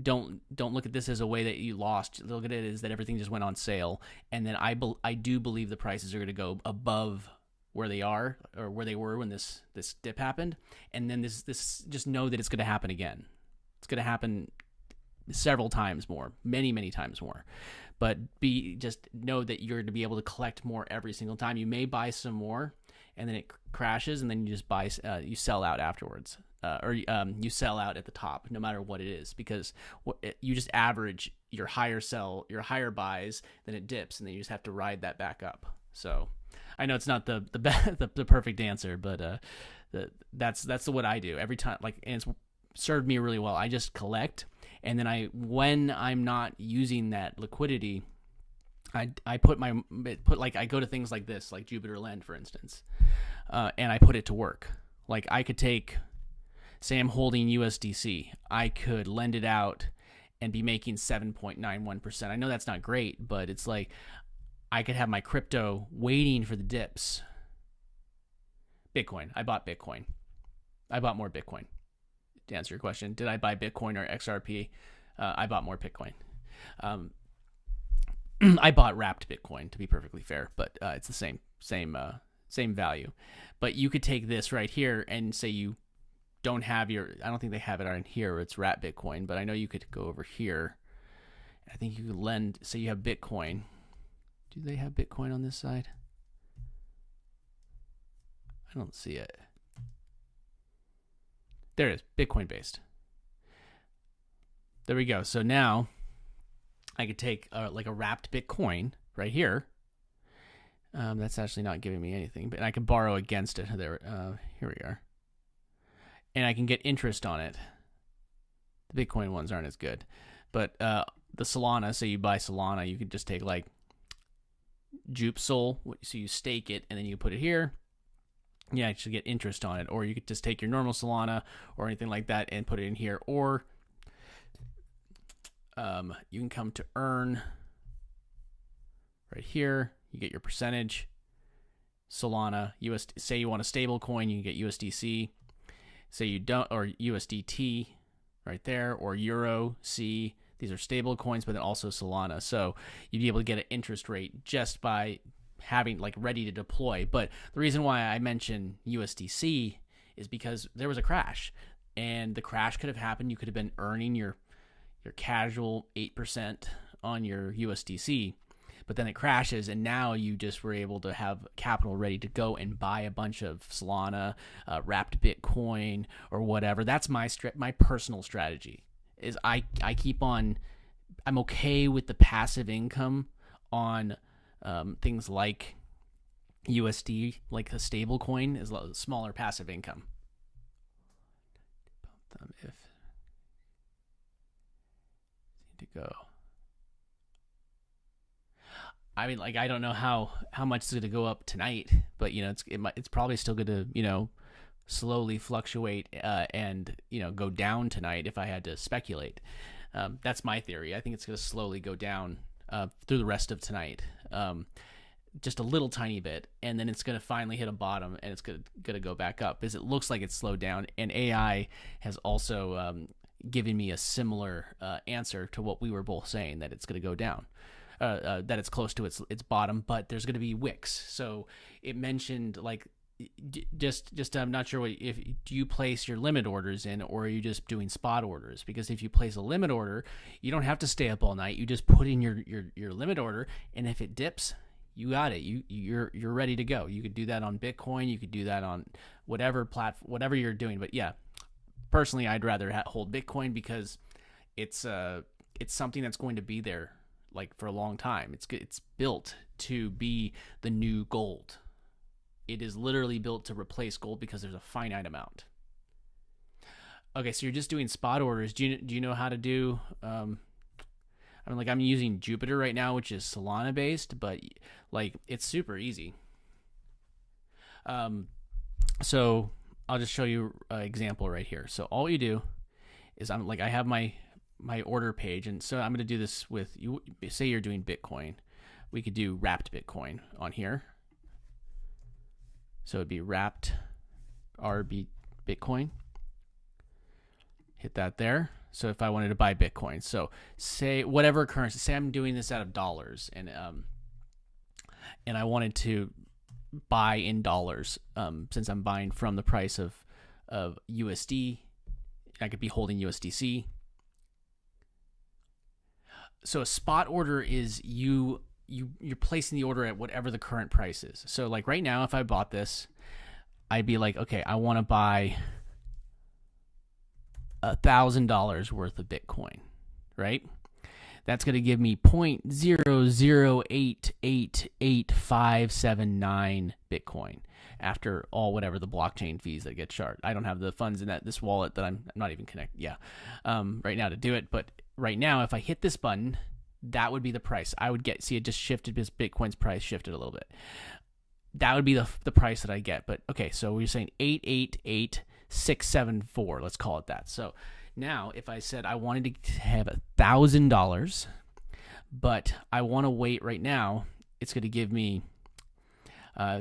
don't look at this as a way that you lost. Look at it as that everything just went on sale, and then I do believe the prices are going to go above where they are or where they were when this dip happened, and then this just know that it's going to happen again. It's going to happen several times more, many times more. But just know that you're going to be able to collect more every single time. You may buy some more, and then it crashes, and then you just you sell out afterwards. Or you sell out at the top, no matter what it is, because you just average your higher buys, then it dips, and then you just have to ride that back up. So I know it's not the perfect answer, but that's what I do every time. Like, and it's served me really well. I just collect, and then when I'm not using that liquidity, I go to things like this, like Jupiter Lend, for instance, and I put it to work. Like, I could take, say I'm holding USDC, I could lend it out and be making 7.91%. I know that's not great, but it's like I could have my crypto waiting for the dips. Bitcoin. I bought Bitcoin. I bought more Bitcoin. To answer your question, did I buy Bitcoin or XRP? I bought more Bitcoin. I bought wrapped Bitcoin, to be perfectly fair, but it's the same value. But you could take this right here and say you don't have I don't think they have it on here where it's wrapped Bitcoin, but I know you could go over here. I think you could lend, say you have Bitcoin. Do they have Bitcoin on this side? I don't see it. There it is, Bitcoin based. There we go. So now I could take like a wrapped Bitcoin right here. That's actually not giving me anything, but I can borrow against it. There, here we are. And I can get interest on it. The Bitcoin ones aren't as good. But the Solana, say you buy Solana, you could just take like JupSol, so you stake it, and then you put it here. You actually get interest on it. Or you could just take your normal Solana or anything like that and put it in here. Or you can come to earn right here. You get your percentage. Solana, say you want a stable coin, you can get USDC. Say you don't, or USDT right there, or Euro C. These are stable coins, but then also Solana. So you'd be able to get an interest rate just by having like ready to deploy. But the reason why I mention USDC is because there was a crash, and the crash could have happened. You could have been earning your casual 8% on your USDC, but then it crashes, and now you just were able to have capital ready to go and buy a bunch of Solana, wrapped Bitcoin, or whatever. That's my personal strategy. Is I'm okay with the passive income on things like USD, like a stable coin, is smaller passive income. If to go. I mean, like, I don't know how much it's going to go up tonight, but it's probably still going to slowly fluctuate and go down tonight if I had to speculate. That's my theory. I think it's going to slowly go down through the rest of tonight, just a little tiny bit, and then it's going to finally hit a bottom, and it's going to go back up, because it looks like it's slowed down. And AI has also given me a similar answer to what we were both saying, that it's going to go down. That it's close to its bottom, but there's going to be wicks. So it mentioned, like, just I'm not sure do you place your limit orders in, or are you just doing spot orders? Because if you place a limit order, you don't have to stay up all night. You just put in your limit order, and if it dips, you got it. You're ready to go. You could do that on Bitcoin. You could do that on whatever platform, whatever you're doing. But yeah, personally, I'd rather hold Bitcoin, because it's something that's going to be there like for a long time. It's built to be the new gold. It is literally built to replace gold, because there's a finite amount. Okay, so you're just doing spot orders. Do you know how to do? I'm using Jupiter right now, which is Solana based, but like, it's super easy. So I'll just show you an example right here. So all you do is I have my my order page, and so I'm going to do this with you. Say you're doing Bitcoin, we could do wrapped Bitcoin on here. So it'd be wrapped RB Bitcoin. Hit that there. So if I wanted to buy Bitcoin, so say whatever currency, say I'm doing this out of dollars, and I wanted to buy in dollars, since I'm buying from the price of USD, I could be holding USDC. So a spot order is you're placing the order at whatever the current price is. So like right now, if I bought this, I'd be like, okay, I want to buy $1,000 worth of Bitcoin, right? That's going to give me 0.008888579 Bitcoin after all whatever the blockchain fees that get charged. I don't have the funds in this wallet that I'm not even connected. Right now to do it. But right now, if I hit this button, that would be the price I would get. See, it just shifted because Bitcoin's price shifted a little bit. That would be the price that I get. But okay, so we're saying 888674. Let's call it that. So now, if I said I wanted to have $1,000, but I want to wait right now, it's going to give me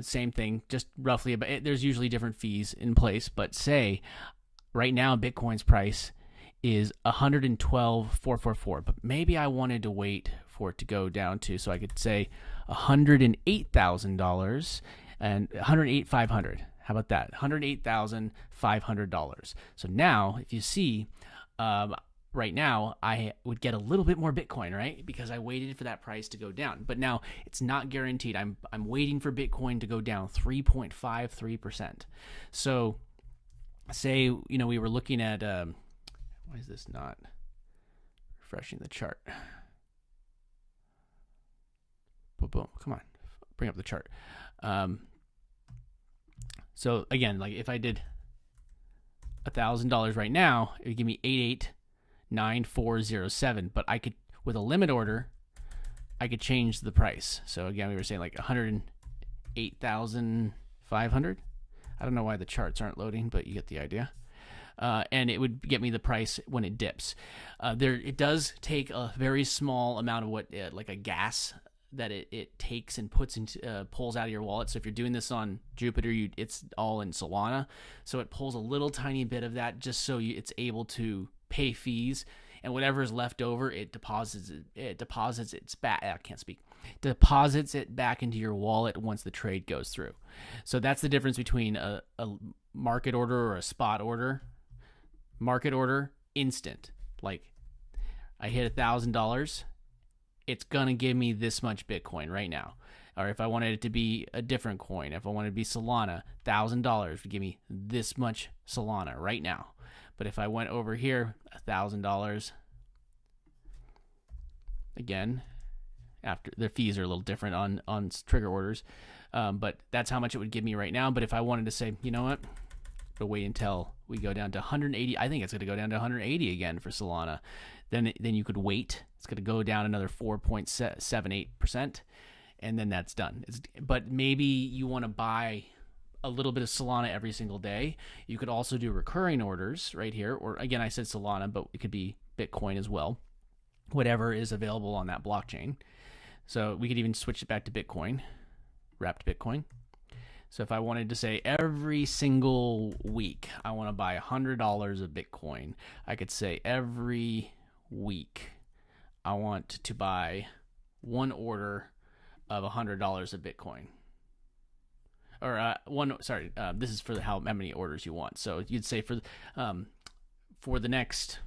same thing, just roughly. But there's usually different fees in place. But say right now, Bitcoin's price is 112,444. But maybe I wanted to wait for it to go down to, so I could say $108,000 and $108,500. How about that? $108,500. So now, if you see, right now, I would get a little bit more Bitcoin, right? Because I waited for that price to go down. But now it's not guaranteed. I'm waiting for Bitcoin to go down 3.53%. So say, we were looking at, why is this not refreshing the chart? Boom, boom. Come on, bring up the chart. So again, like if I did $1,000 right now, it would give me 889407. But I could, with a limit order, I could change the price. So again, we were saying like 108,500. I don't know why the charts aren't loading, but you get the idea. And it would get me the price when it dips. It does take a very small amount of like a gas that it takes and puts into pulls out of your wallet. So if you're doing this on Jupiter, it's all in Solana, so it pulls a little tiny bit of that just so it's able to pay fees, and whatever is left over, it deposits it back into your wallet once the trade goes through. So that's the difference between a market order or a spot order. Market order, instant. Like I hit $1,000. It's going to give me this much Bitcoin right now. Or if I wanted it to be a different coin, if I wanted it to be Solana, $1,000 would give me this much Solana right now. But if I went over here, $1,000, again, after the fees are a little different on trigger orders, but that's how much it would give me right now. But if I wanted to say, you know what, but wait until we go down to 180, I think it's going to go down to 180 again for Solana. Then you could wait. It's going to go down another 4.78%, and then that's done. But maybe you want to buy a little bit of Solana every single day. You could also do recurring orders right here, or again, I said Solana, but it could be Bitcoin as well, whatever is available on that blockchain. So we could even switch it back to Bitcoin, wrapped Bitcoin. So if I wanted to say every single week I want to buy $100 of Bitcoin, I could say every week I want to buy one order of $100 of Bitcoin. Or this is for how many orders you want. So you'd say for the next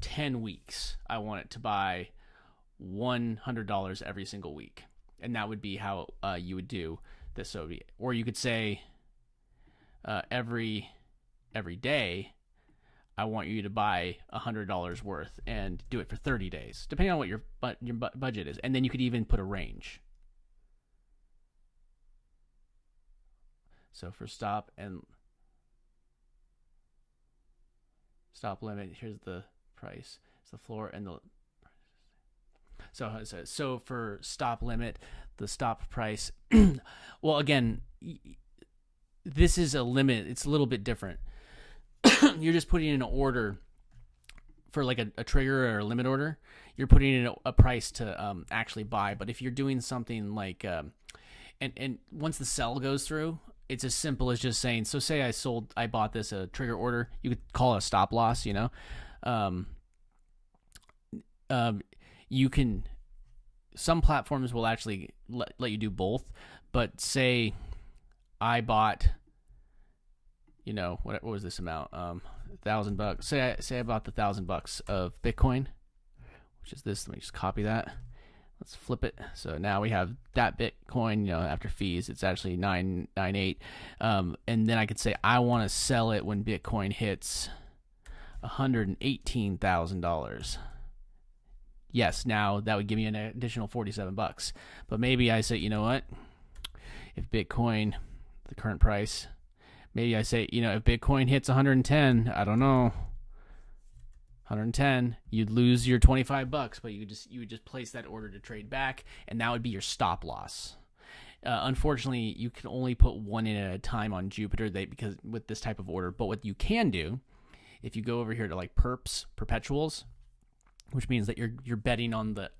10 weeks, I want it to buy $100 every single week, and that would be how you would do this. So, or you could say every day, I want you to buy $100 worth and do it for 30 days, depending on what your budget is, and then you could even put a range. So for stop limit, here's the price. It's the floor and the. So for stop limit, the stop price. Well, again, this is a limit. It's a little bit different. You're just putting in an order for like a trigger or a limit order, you're putting in a price to actually buy. But if you're doing something like and once the sell goes through, it's as simple as just saying, so say I bought this a trigger order, you could call it a stop loss, you know. You can, some platforms will actually let you do both, but say I bought, you know, what was this amount? $1,000. Say I bought the $1,000 of Bitcoin, which is this. Let me just copy that. Let's flip it. So now we have that Bitcoin, you know, after fees, it's actually 998. And then I could say I want to sell it when Bitcoin hits $118,000. Yes, now that would give me an additional $47. But maybe I say, you know what? If Bitcoin, the current price, maybe I say, you know, if Bitcoin hits 110, I don't know, 110, you'd lose your $25, but you would just place that order to trade back, and that would be your stop loss. Unfortunately, you can only put one in at a time on Jupiter because with this type of order. But what you can do, if you go over here to like perpetuals, which means that you're betting on the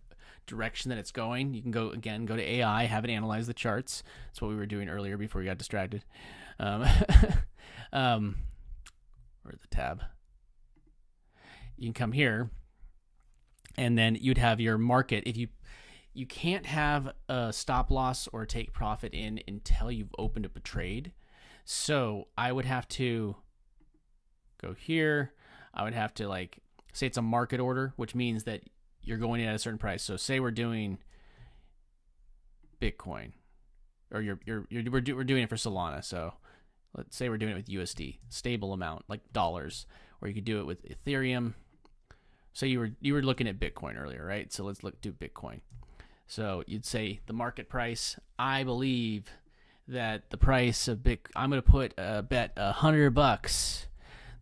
direction that it's going, you can go to AI, have it analyze the charts. That's what we were doing earlier before we got distracted. Where's the tab? You can come here, and then you'd have your market. If you can't have a stop loss or take profit in until you've opened up a trade. So I would have to go here. I would have to like say it's a market order, which means that you're going in at a certain price. So say we're doing Bitcoin, or we're doing it for Solana. So let's say we're doing it with USD, stable amount like dollars, or you could do it with Ethereum. So you were looking at Bitcoin earlier, right? So let's do Bitcoin. So you'd say the market price. I believe that the price of I'm going to put a bet $100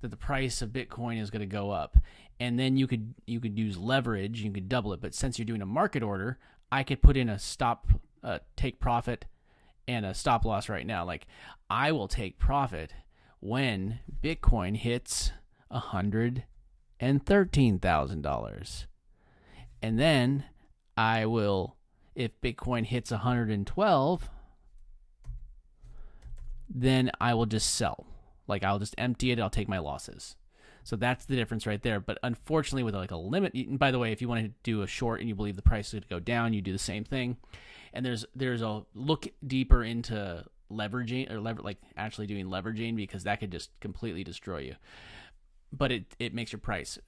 that the price of Bitcoin is going to go up, and then you could use leverage. You could double it, but since you're doing a market order, I could put in a take profit and a stop loss right now. Like I will take profit when Bitcoin hits $113,000, and then I will, if Bitcoin hits 112, then I will just sell. Like I'll just empty it. I'll take my losses. So that's the difference right there. But unfortunately, with like a limit, and by the way, if you want to do a short and you believe the price is going to go down, you do the same thing. And there's a look deeper into leveraging, or like actually doing leveraging, because that could just completely destroy you. But it makes your price.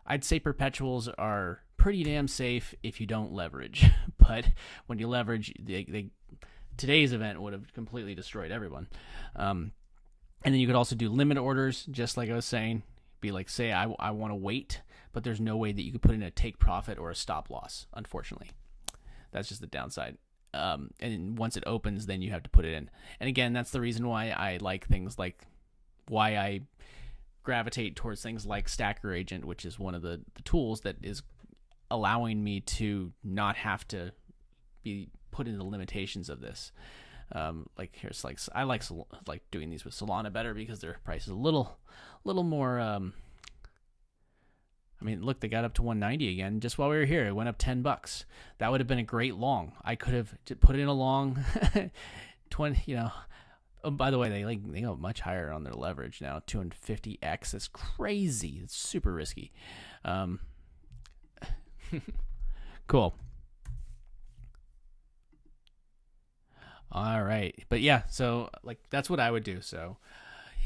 I'd say perpetuals are pretty damn safe if you don't leverage. But when you leverage, today's event would have completely destroyed everyone. And then you could also do limit orders, just like I was saying. Be like, say I want to wait, but there's no way that you could put in a take profit or a stop loss, unfortunately. That's just the downside. And once it opens, then you have to put it in. And again, that's the reason why I like things like, why I gravitate towards things like Stacker Agent, which is one of the tools that is allowing me to not have to be put in the limitations of this. Like here's like, I like doing these with Solana better because their price is a little more. I mean, look, they got up to 190 again just while we were here. It went up $10. That would have been a great long. I could have put in a long 20. You know. Oh, by the way, they go much higher on their leverage now. 250x. That's crazy. It's super risky. Cool. All right. But yeah, so like that's what I would do. So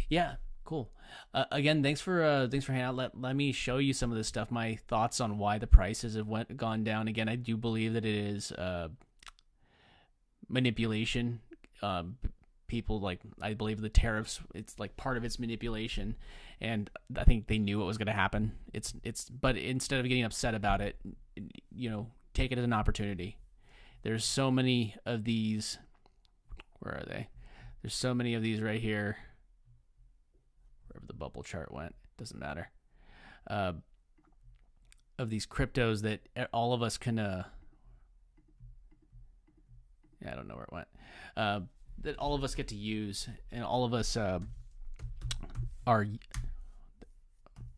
yeah, cool. Again, thanks for hanging out. Let me show you some of this stuff. My thoughts on why the prices have gone down. Again, I do believe that it is manipulation. People, like, I believe the tariffs, it's like part of its manipulation, and I think they knew what was going to happen. But instead of getting upset about it, you know, take it as an opportunity. There's so many of these. Where are they? There's so many of these right here. Wherever the bubble chart went, doesn't matter. Of these cryptos that all of us can. Yeah, I don't know where it went. That all of us get to use, and all of us are.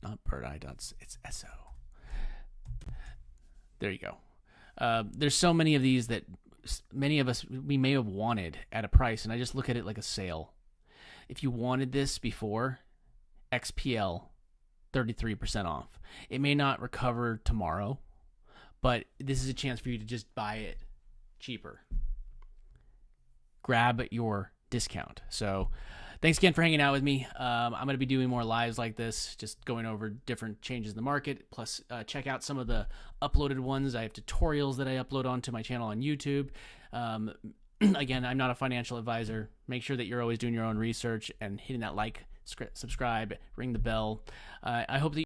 not bird eye dots. It's SO. There you go. There's so many of these that many of us, we may have wanted at a price, and I just look at it like a sale. If you wanted this before, XPL, 33% off. It may not recover tomorrow, but this is a chance for you to just buy it cheaper. Grab your discount. So thanks again for hanging out with me. I'm going to be doing more lives like this, just going over different changes in the market. Plus, check out some of the uploaded ones. I have tutorials that I upload onto my channel on YouTube. Again, I'm not a financial advisor. Make sure that you're always doing your own research and hitting that like, subscribe, ring the bell. I hope that